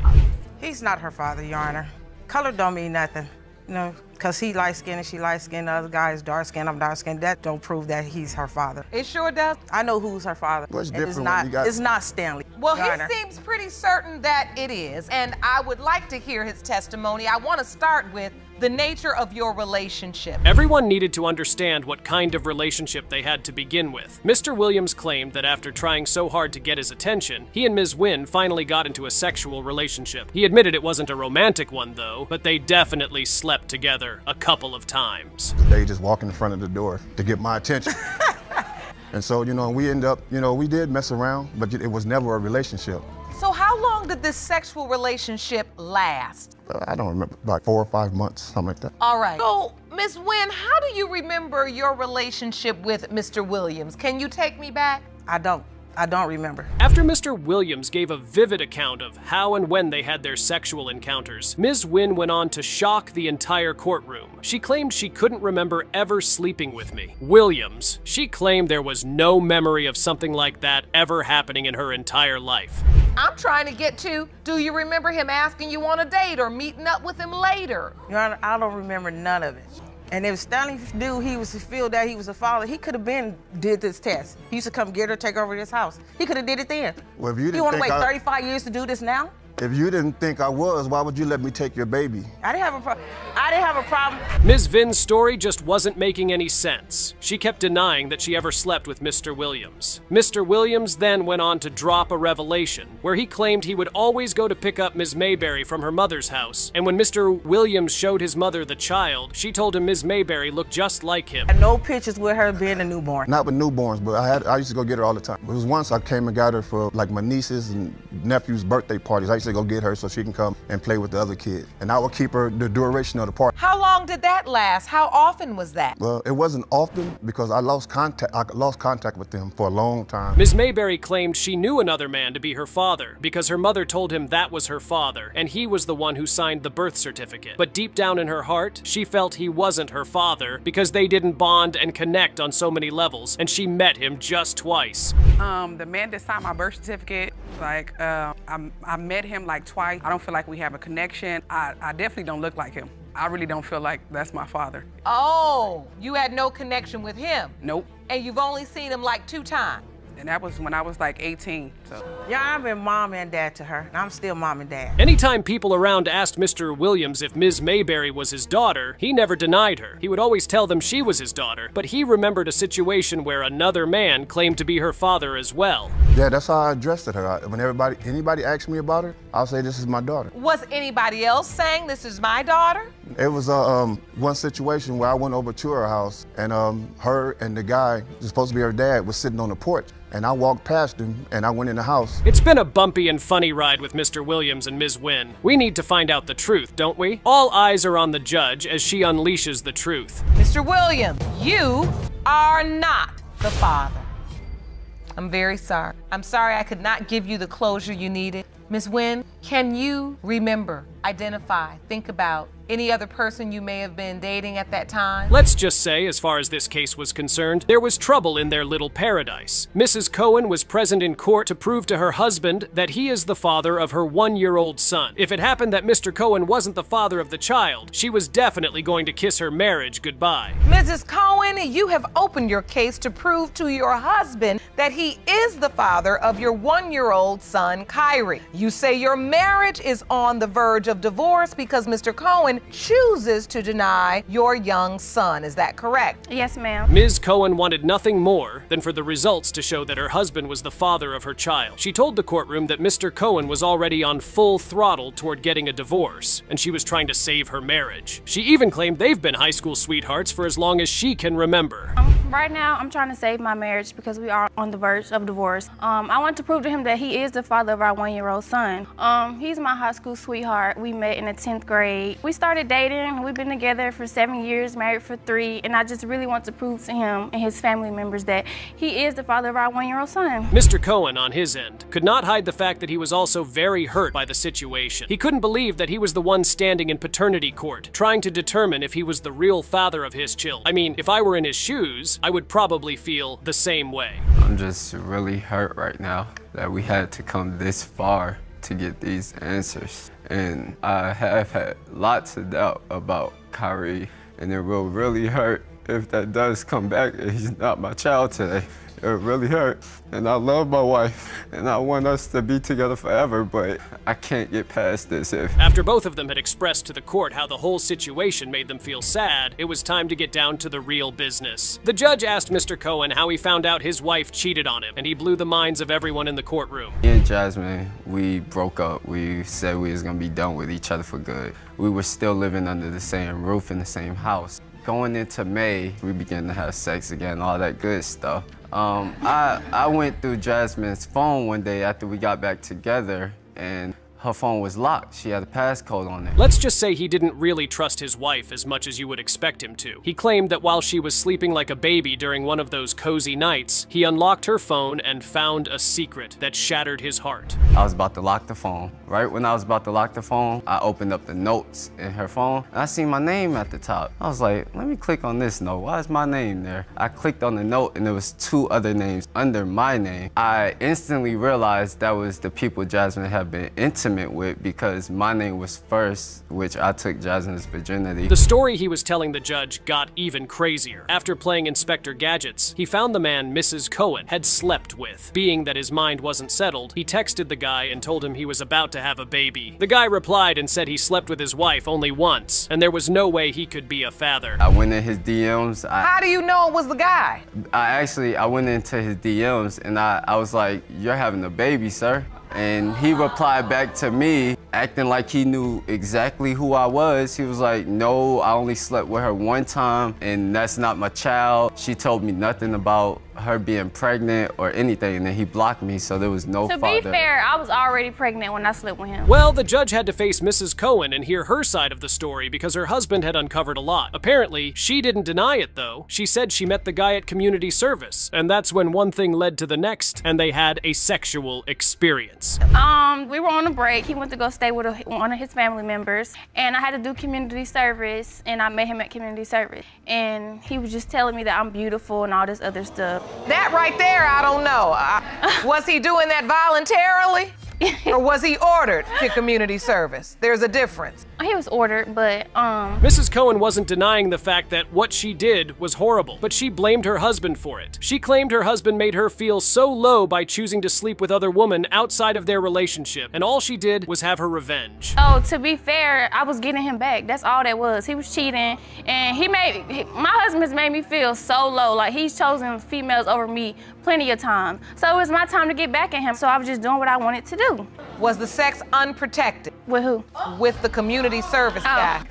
He's not her father, Your Honor. Color don't mean nothing. You know, because he light-skinned and she light-skinned, the other guy is dark-skinned, I'm dark-skinned. That don't prove that he's her father. It sure does. I know who's her father. What's different it's not, it's not Stanley. Well, Your he Honor. seems pretty certain that it is, and I would like to hear his testimony. I want to start with the nature of your relationship. Everyone needed to understand what kind of relationship they had to begin with. Mr. Williams claimed that after trying so hard to get his attention, he and Ms. Wynn finally got into a sexual relationship. He admitted it wasn't a romantic one, though, but they definitely slept together a couple of times. They just walk in front of the door to get my attention. And so, you know, we end up, you know, we did mess around, but it was never a relationship. So how long did this sexual relationship last? I don't remember, like 4 or 5 months, something like that. All right. So, Ms. Wynn, how do you remember your relationship with Mr. Williams? Can you take me back? I don't remember. After Mr. Williams gave a vivid account of how and when they had their sexual encounters, Ms. Wynn went on to shock the entire courtroom. She claimed she couldn't remember ever sleeping with me. Williams, she claimed there was no memory of something like that ever happening in her entire life. I'm trying to get to, do you remember him asking you on a date or meeting up with him later? Your Honor, I don't remember none of it. And if Stanley knew he was to feel that he was a father, he could have did this test. He used to come get her, take over this house. He could have did it then. Well, if you didn't want to think wait 35 years to do this now? If you didn't think I was, why would you let me take your baby? I didn't have a problem. Ms. Vinn's story just wasn't making any sense. She kept denying that she ever slept with Mr. Williams. Mr. Williams then went on to drop a revelation, where he claimed he would always go to pick up Ms. Mayberry from her mother's house, and when Mr. Williams showed his mother the child, she told him Ms. Mayberry looked just like him. No pictures with her being a newborn. Not with newborns, but I used to go get her all the time. It was once I came and got her for like my nieces and nephews' birthday parties. I used say go get her so she can come and play with the other kid. And I would keep her the duration of the party. How long did that last? How often was that? Well, it wasn't often because I lost contact with them for a long time. Ms. Mayberry claimed she knew another man to be her father because her mother told him that was her father and he was the one who signed the birth certificate. But deep down in her heart, she felt he wasn't her father because they didn't bond and connect on so many levels, and she met him just twice. The man that signed my birth certificate, like, I met him like twice. I don't feel like we have a connection. I definitely don't look like him. I really don't feel like that's my father. Oh, you had no connection with him? Nope. And you've only seen him like 2 times? And that was when I was like 18, so. Yeah, I've been mom and dad to her, and I'm still mom and dad. Anytime people around asked Mr. Williams if Ms. Mayberry was his daughter, he never denied her. He would always tell them she was his daughter, but he remembered a situation where another man claimed to be her father as well. Yeah, that's how I addressed her. When anybody asked me about her, I'll say this is my daughter. Was anybody else saying this is my daughter? It was one situation where I went over to her house, and her and the guy, who's supposed to be her dad, was sitting on the porch. And I walked past him, and I went in the house. It's been a bumpy and funny ride with Mr. Williams and Ms. Wynn. We need to find out the truth, don't we? All eyes are on the judge as she unleashes the truth. Mr. Williams, you are not the father. I'm very sorry. I'm sorry I could not give you the closure you needed. Ms. Wynn, can you remember, identify, think about any other person you may have been dating at that time? Let's just say, as far as this case was concerned, there was trouble in their little paradise. Mrs. Cohen was present in court to prove to her husband that he is the father of her 1-year-old son. If it happened that Mr. Cohen wasn't the father of the child, she was definitely going to kiss her marriage goodbye. Mrs. Cohen, you have opened your case to prove to your husband that he is the father of your 1-year-old son, Kyrie. You say your marriage is on the verge of divorce because Mr. Cohen chooses to deny your young son. Is that correct? Yes, ma'am. Ms. Cohen wanted nothing more than for the results to show that her husband was the father of her child. She told the courtroom that Mr. Cohen was already on full throttle toward getting a divorce, and she was trying to save her marriage. She even claimed they've been high school sweethearts for as long as she can remember. Right now, I'm trying to save my marriage because we are on the verge of divorce. I want to prove to him that he is the father of our 1-year-old son. He's my high school sweetheart. We met in the 10th grade. We started dating. We've been together for 7 years, married for 3, and I just really want to prove to him and his family members that he is the father of our 1-year-old son. Mr. Cohen, on his end, could not hide the fact that he was also very hurt by the situation. He couldn't believe that he was the one standing in paternity court, trying to determine if he was the real father of his children. I mean, if I were in his shoes, I would probably feel the same way. I'm just really hurt right now that we had to come this far to get these answers. And I have had lots of doubt about Kyrie, and it will really hurt if that does come back and he's not my child today. It really hurt. And I love my wife, and I want us to be together forever, but I can't get past this. After both of them had expressed to the court how the whole situation made them feel sad, it was time to get down to the real business. The judge asked Mr. Cohen how he found out his wife cheated on him, and he blew the minds of everyone in the courtroom. Me and Jasmine, we broke up. We said we was gonna be done with each other for good. We were still living under the same roof in the same house. Going into May, we began to have sex again, all that good stuff. I went through Jasmine's phone one day after we got back together, and her phone was locked. She had a passcode on it. Let's just say he didn't really trust his wife as much as you would expect him to. He claimed that while she was sleeping like a baby during one of those cozy nights, he unlocked her phone and found a secret that shattered his heart. I was about to lock the phone. Right when I was about to lock the phone, I opened up the notes in her phone, and I seen my name at the top. I was like, let me click on this note. Why is my name there? I clicked on the note, and there was 2 other names under my name. I instantly realized that was the people Jasmine had been intimate with because my name was first, which I took Jasmine's virginity. The story he was telling the judge got even crazier. After playing Inspector Gadgets, he found the man Mrs. Cohen had slept with. Being that his mind wasn't settled, he texted the guy and told him he was about to have a baby. The guy replied and said he slept with his wife only once, and there was no way he could be a father. I went in his DMs. How do you know it was the guy? I went into his DMs and I was like, you're having a baby, sir. And he replied back to me, acting like he knew exactly who I was. He was like, no, I only slept with her one time and that's not my child. She told me nothing about her being pregnant or anything, and then he blocked me, so there was no To father. be fair, I was already pregnant when I slept with him. Well, the judge had to face Mrs. Cohen and hear her side of the story because her husband had uncovered a lot. Apparently, she didn't deny it though. She said she met the guy at community service, and that's when one thing led to the next, and they had a sexual experience. We were on a break. He went to go stay with one of his family members, and I had to do community service, and I met him at community service. And he was just telling me that I'm beautiful and all this other stuff. That right there, I don't know. Was he doing that voluntarily? Or was he ordered to community service? There's a difference. He was ordered, but Mrs. Cohen wasn't denying the fact that what she did was horrible, but she blamed her husband for it. She claimed her husband made her feel so low by choosing to sleep with other women outside of their relationship, and all she did was have her revenge. Oh, to be fair, I was getting him back. That's all that was. He was cheating, and my husband's made me feel so low. Like, he's chosen females over me plenty of times. So it was my time to get back at him, so I was just doing what I wanted to do. Was the sex unprotected? With who? With the community service guy.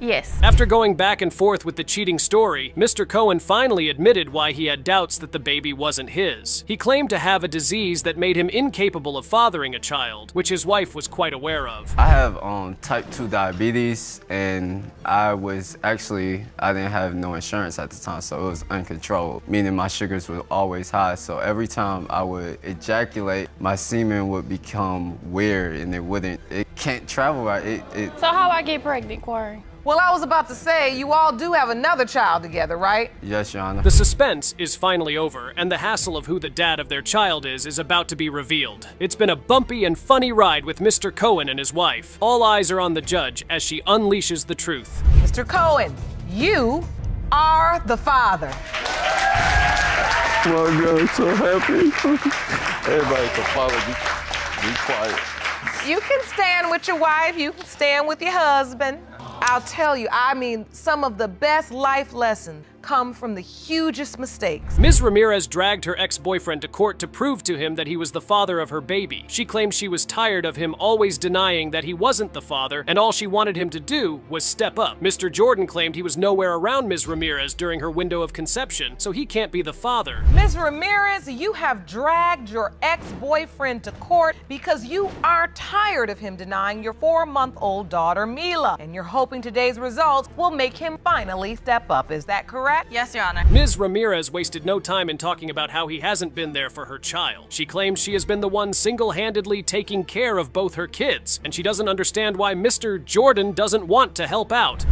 Yes. After going back and forth with the cheating story, Mr. Cohen finally admitted why he had doubts that the baby wasn't his. He claimed to have a disease that made him incapable of fathering a child, which his wife was quite aware of. I have type 2 diabetes, and I didn't have no insurance at the time, so it was uncontrolled, meaning my sugars were always high. So every time I would ejaculate, my semen would become weird and it can't travel right. So how I get pregnant, Quarry? Well, I was about to say, you all do have another child together, right? Yes, Your Honor. The suspense is finally over, and the hassle of who the dad of their child is about to be revealed. It's been a bumpy and funny ride with Mr. Cohen and his wife. All eyes are on the judge as she unleashes the truth. Mr. Cohen, you are the father. My God, I'm so happy. Everybody can follow me. Be quiet. You can stand with your wife, you can stand with your husband. I'll tell you, I mean, some of the best life lessons come from the hugest mistakes. Ms. Ramirez dragged her ex-boyfriend to court to prove to him that he was the father of her baby. She claimed she was tired of him always denying that he wasn't the father, and all she wanted him to do was step up. Mr. Jordan claimed he was nowhere around Ms. Ramirez during her window of conception, so he can't be the father. Ms. Ramirez, you have dragged your ex-boyfriend to court because you are tired of him denying your 4-month-old daughter, Mila, and you're hoping today's results will make him finally step up. Is that correct? Yes, Your Honor. Ms. Ramirez wasted no time in talking about how he hasn't been there for her child. She claims she has been the one single-handedly taking care of both her kids, and she doesn't understand why Mr. Jordan doesn't want to help out.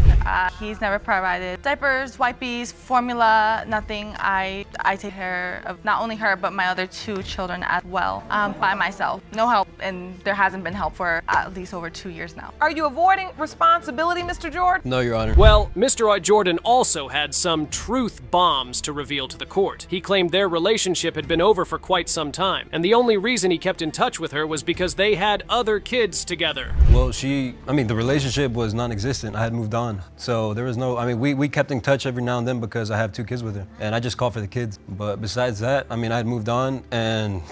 He's never provided diapers, wipes, formula, nothing. I take care of not only her, but my other 2 children as well, by myself. No help, and there hasn't been help for at least over 2 years now. Are you avoiding responsibility, Mr. Jordan? No, Your Honor. Well, Mr. Jordan also had some truth bombs to reveal to the court. He claimed their relationship had been over for quite some time, and the only reason he kept in touch with her was because they had other kids together. Well, the relationship was non-existent. I had moved on. So there was no, we kept in touch every now and then because I have 2 kids with her, and I just called for the kids. But besides that, I had moved on, and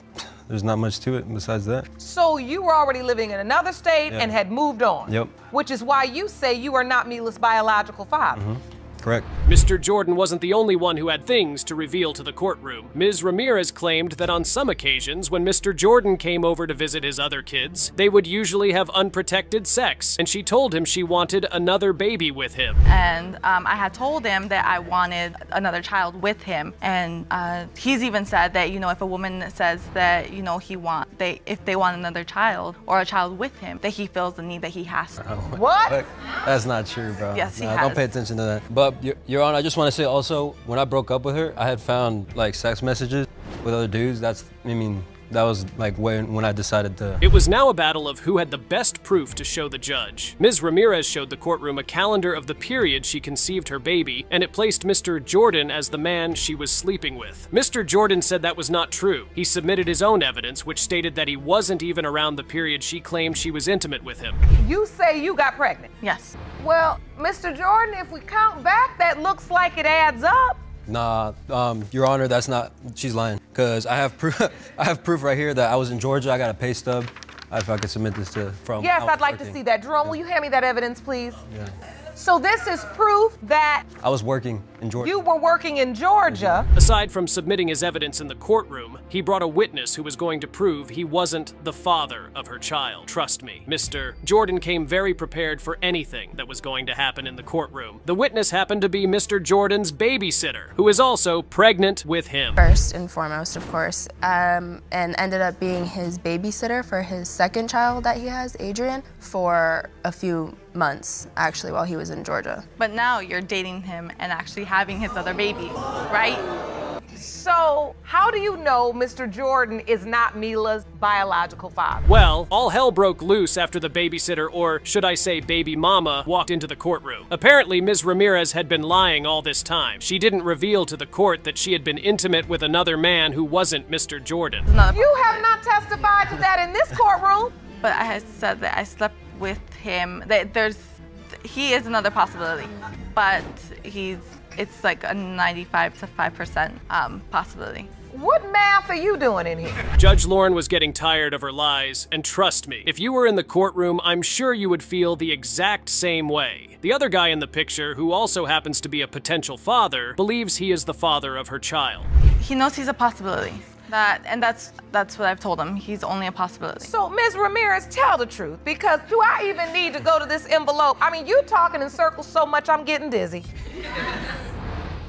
there's not much to it besides that. So you were already living in another state and had moved on? Yep. Which is why you say you are not Mila's biological father. Correct. Mr. Jordan wasn't the only one who had things to reveal to the courtroom. Ms. Ramirez claimed that on some occasions, when Mr. Jordan came over to visit his other kids, they would usually have unprotected sex, and she told him she wanted another baby with him. And I had told him that I wanted another child with him, and he's even said that, if a woman says that, if they want another child or a child with him, that he feels the need that he has to. What? That's not true, bro. Yes, he has. Don't pay attention to that. But Your Honor, I just want to say also, when I broke up with her, I had found sex messages with other dudes. That was when I decided to... It was now a battle of who had the best proof to show the judge. Ms. Ramirez showed the courtroom a calendar of the period she conceived her baby, and it placed Mr. Jordan as the man she was sleeping with. Mr. Jordan said that was not true. He submitted his own evidence, which stated that he wasn't even around the period she claimed she was intimate with him. You say you got pregnant? Yes. Well, Mr. Jordan, if we count back, that looks like it adds up. Nah, Your Honor, that's not, she's lying. Because I have proof right here that I was in Georgia. I got a pay stub. if I could submit this to from. Yes, I'd like to see that. Jerome, will you hand me that evidence, please? Yeah. So this is proof that I was working in Georgia. you were working in Georgia. Aside from submitting his evidence in the courtroom, he brought a witness who was going to prove he wasn't the father of her child. Trust me, Mr. Jordan came very prepared for anything that was going to happen in the courtroom. The witness happened to be Mr. Jordan's babysitter, who is also pregnant with him. First and foremost, of course, and ended up being his babysitter for his second child that he has, Adrian, for a few months, actually, while he was in Georgia. But now you're dating him and actually having his other baby, right? So how do you know Mr. Jordan is not Mila's biological father? Well, all hell broke loose after the babysitter, or should I say baby mama, walked into the courtroom. Apparently, Ms. Ramirez had been lying all this time. She didn't reveal to the court that she had been intimate with another man who wasn't Mr. Jordan. You have not testified to that in this courtroom. But I had said that I slept with him. He is another possibility, but it's like a 95 to 5% possibility. What math are you doing in here? Judge Lauren was getting tired of her lies, and trust me, if you were in the courtroom, I'm sure you would feel the exact same way. The other guy in the picture, who also happens to be a potential father, believes he is the father of her child. He knows he's a possibility. And that's what I've told him. He's only a possibility. So, Ms. Ramirez, tell the truth, because do I even need to go to this envelope? I mean, you talking in circles so much, I'm getting dizzy.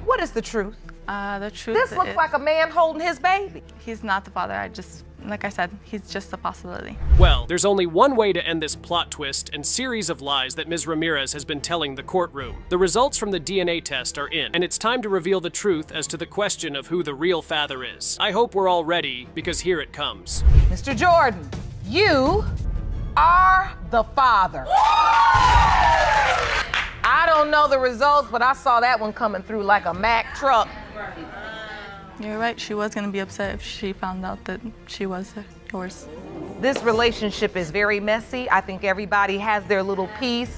What is the truth? The truth This looks like a man holding his baby. He's not the father. Like I said, he's just a possibility. Well, there's only one way to end this plot twist and series of lies that Ms. Ramirez has been telling the courtroom. The results from the DNA test are in, and it's time to reveal the truth as to the question of who the real father is. I hope we're all ready, because here it comes. Mr. Jordan, you are the father. I don't know the results, but I saw that one coming through like a Mack truck. You're right, she was gonna be upset if she found out that she was yours. This relationship is very messy. I think everybody has their little piece.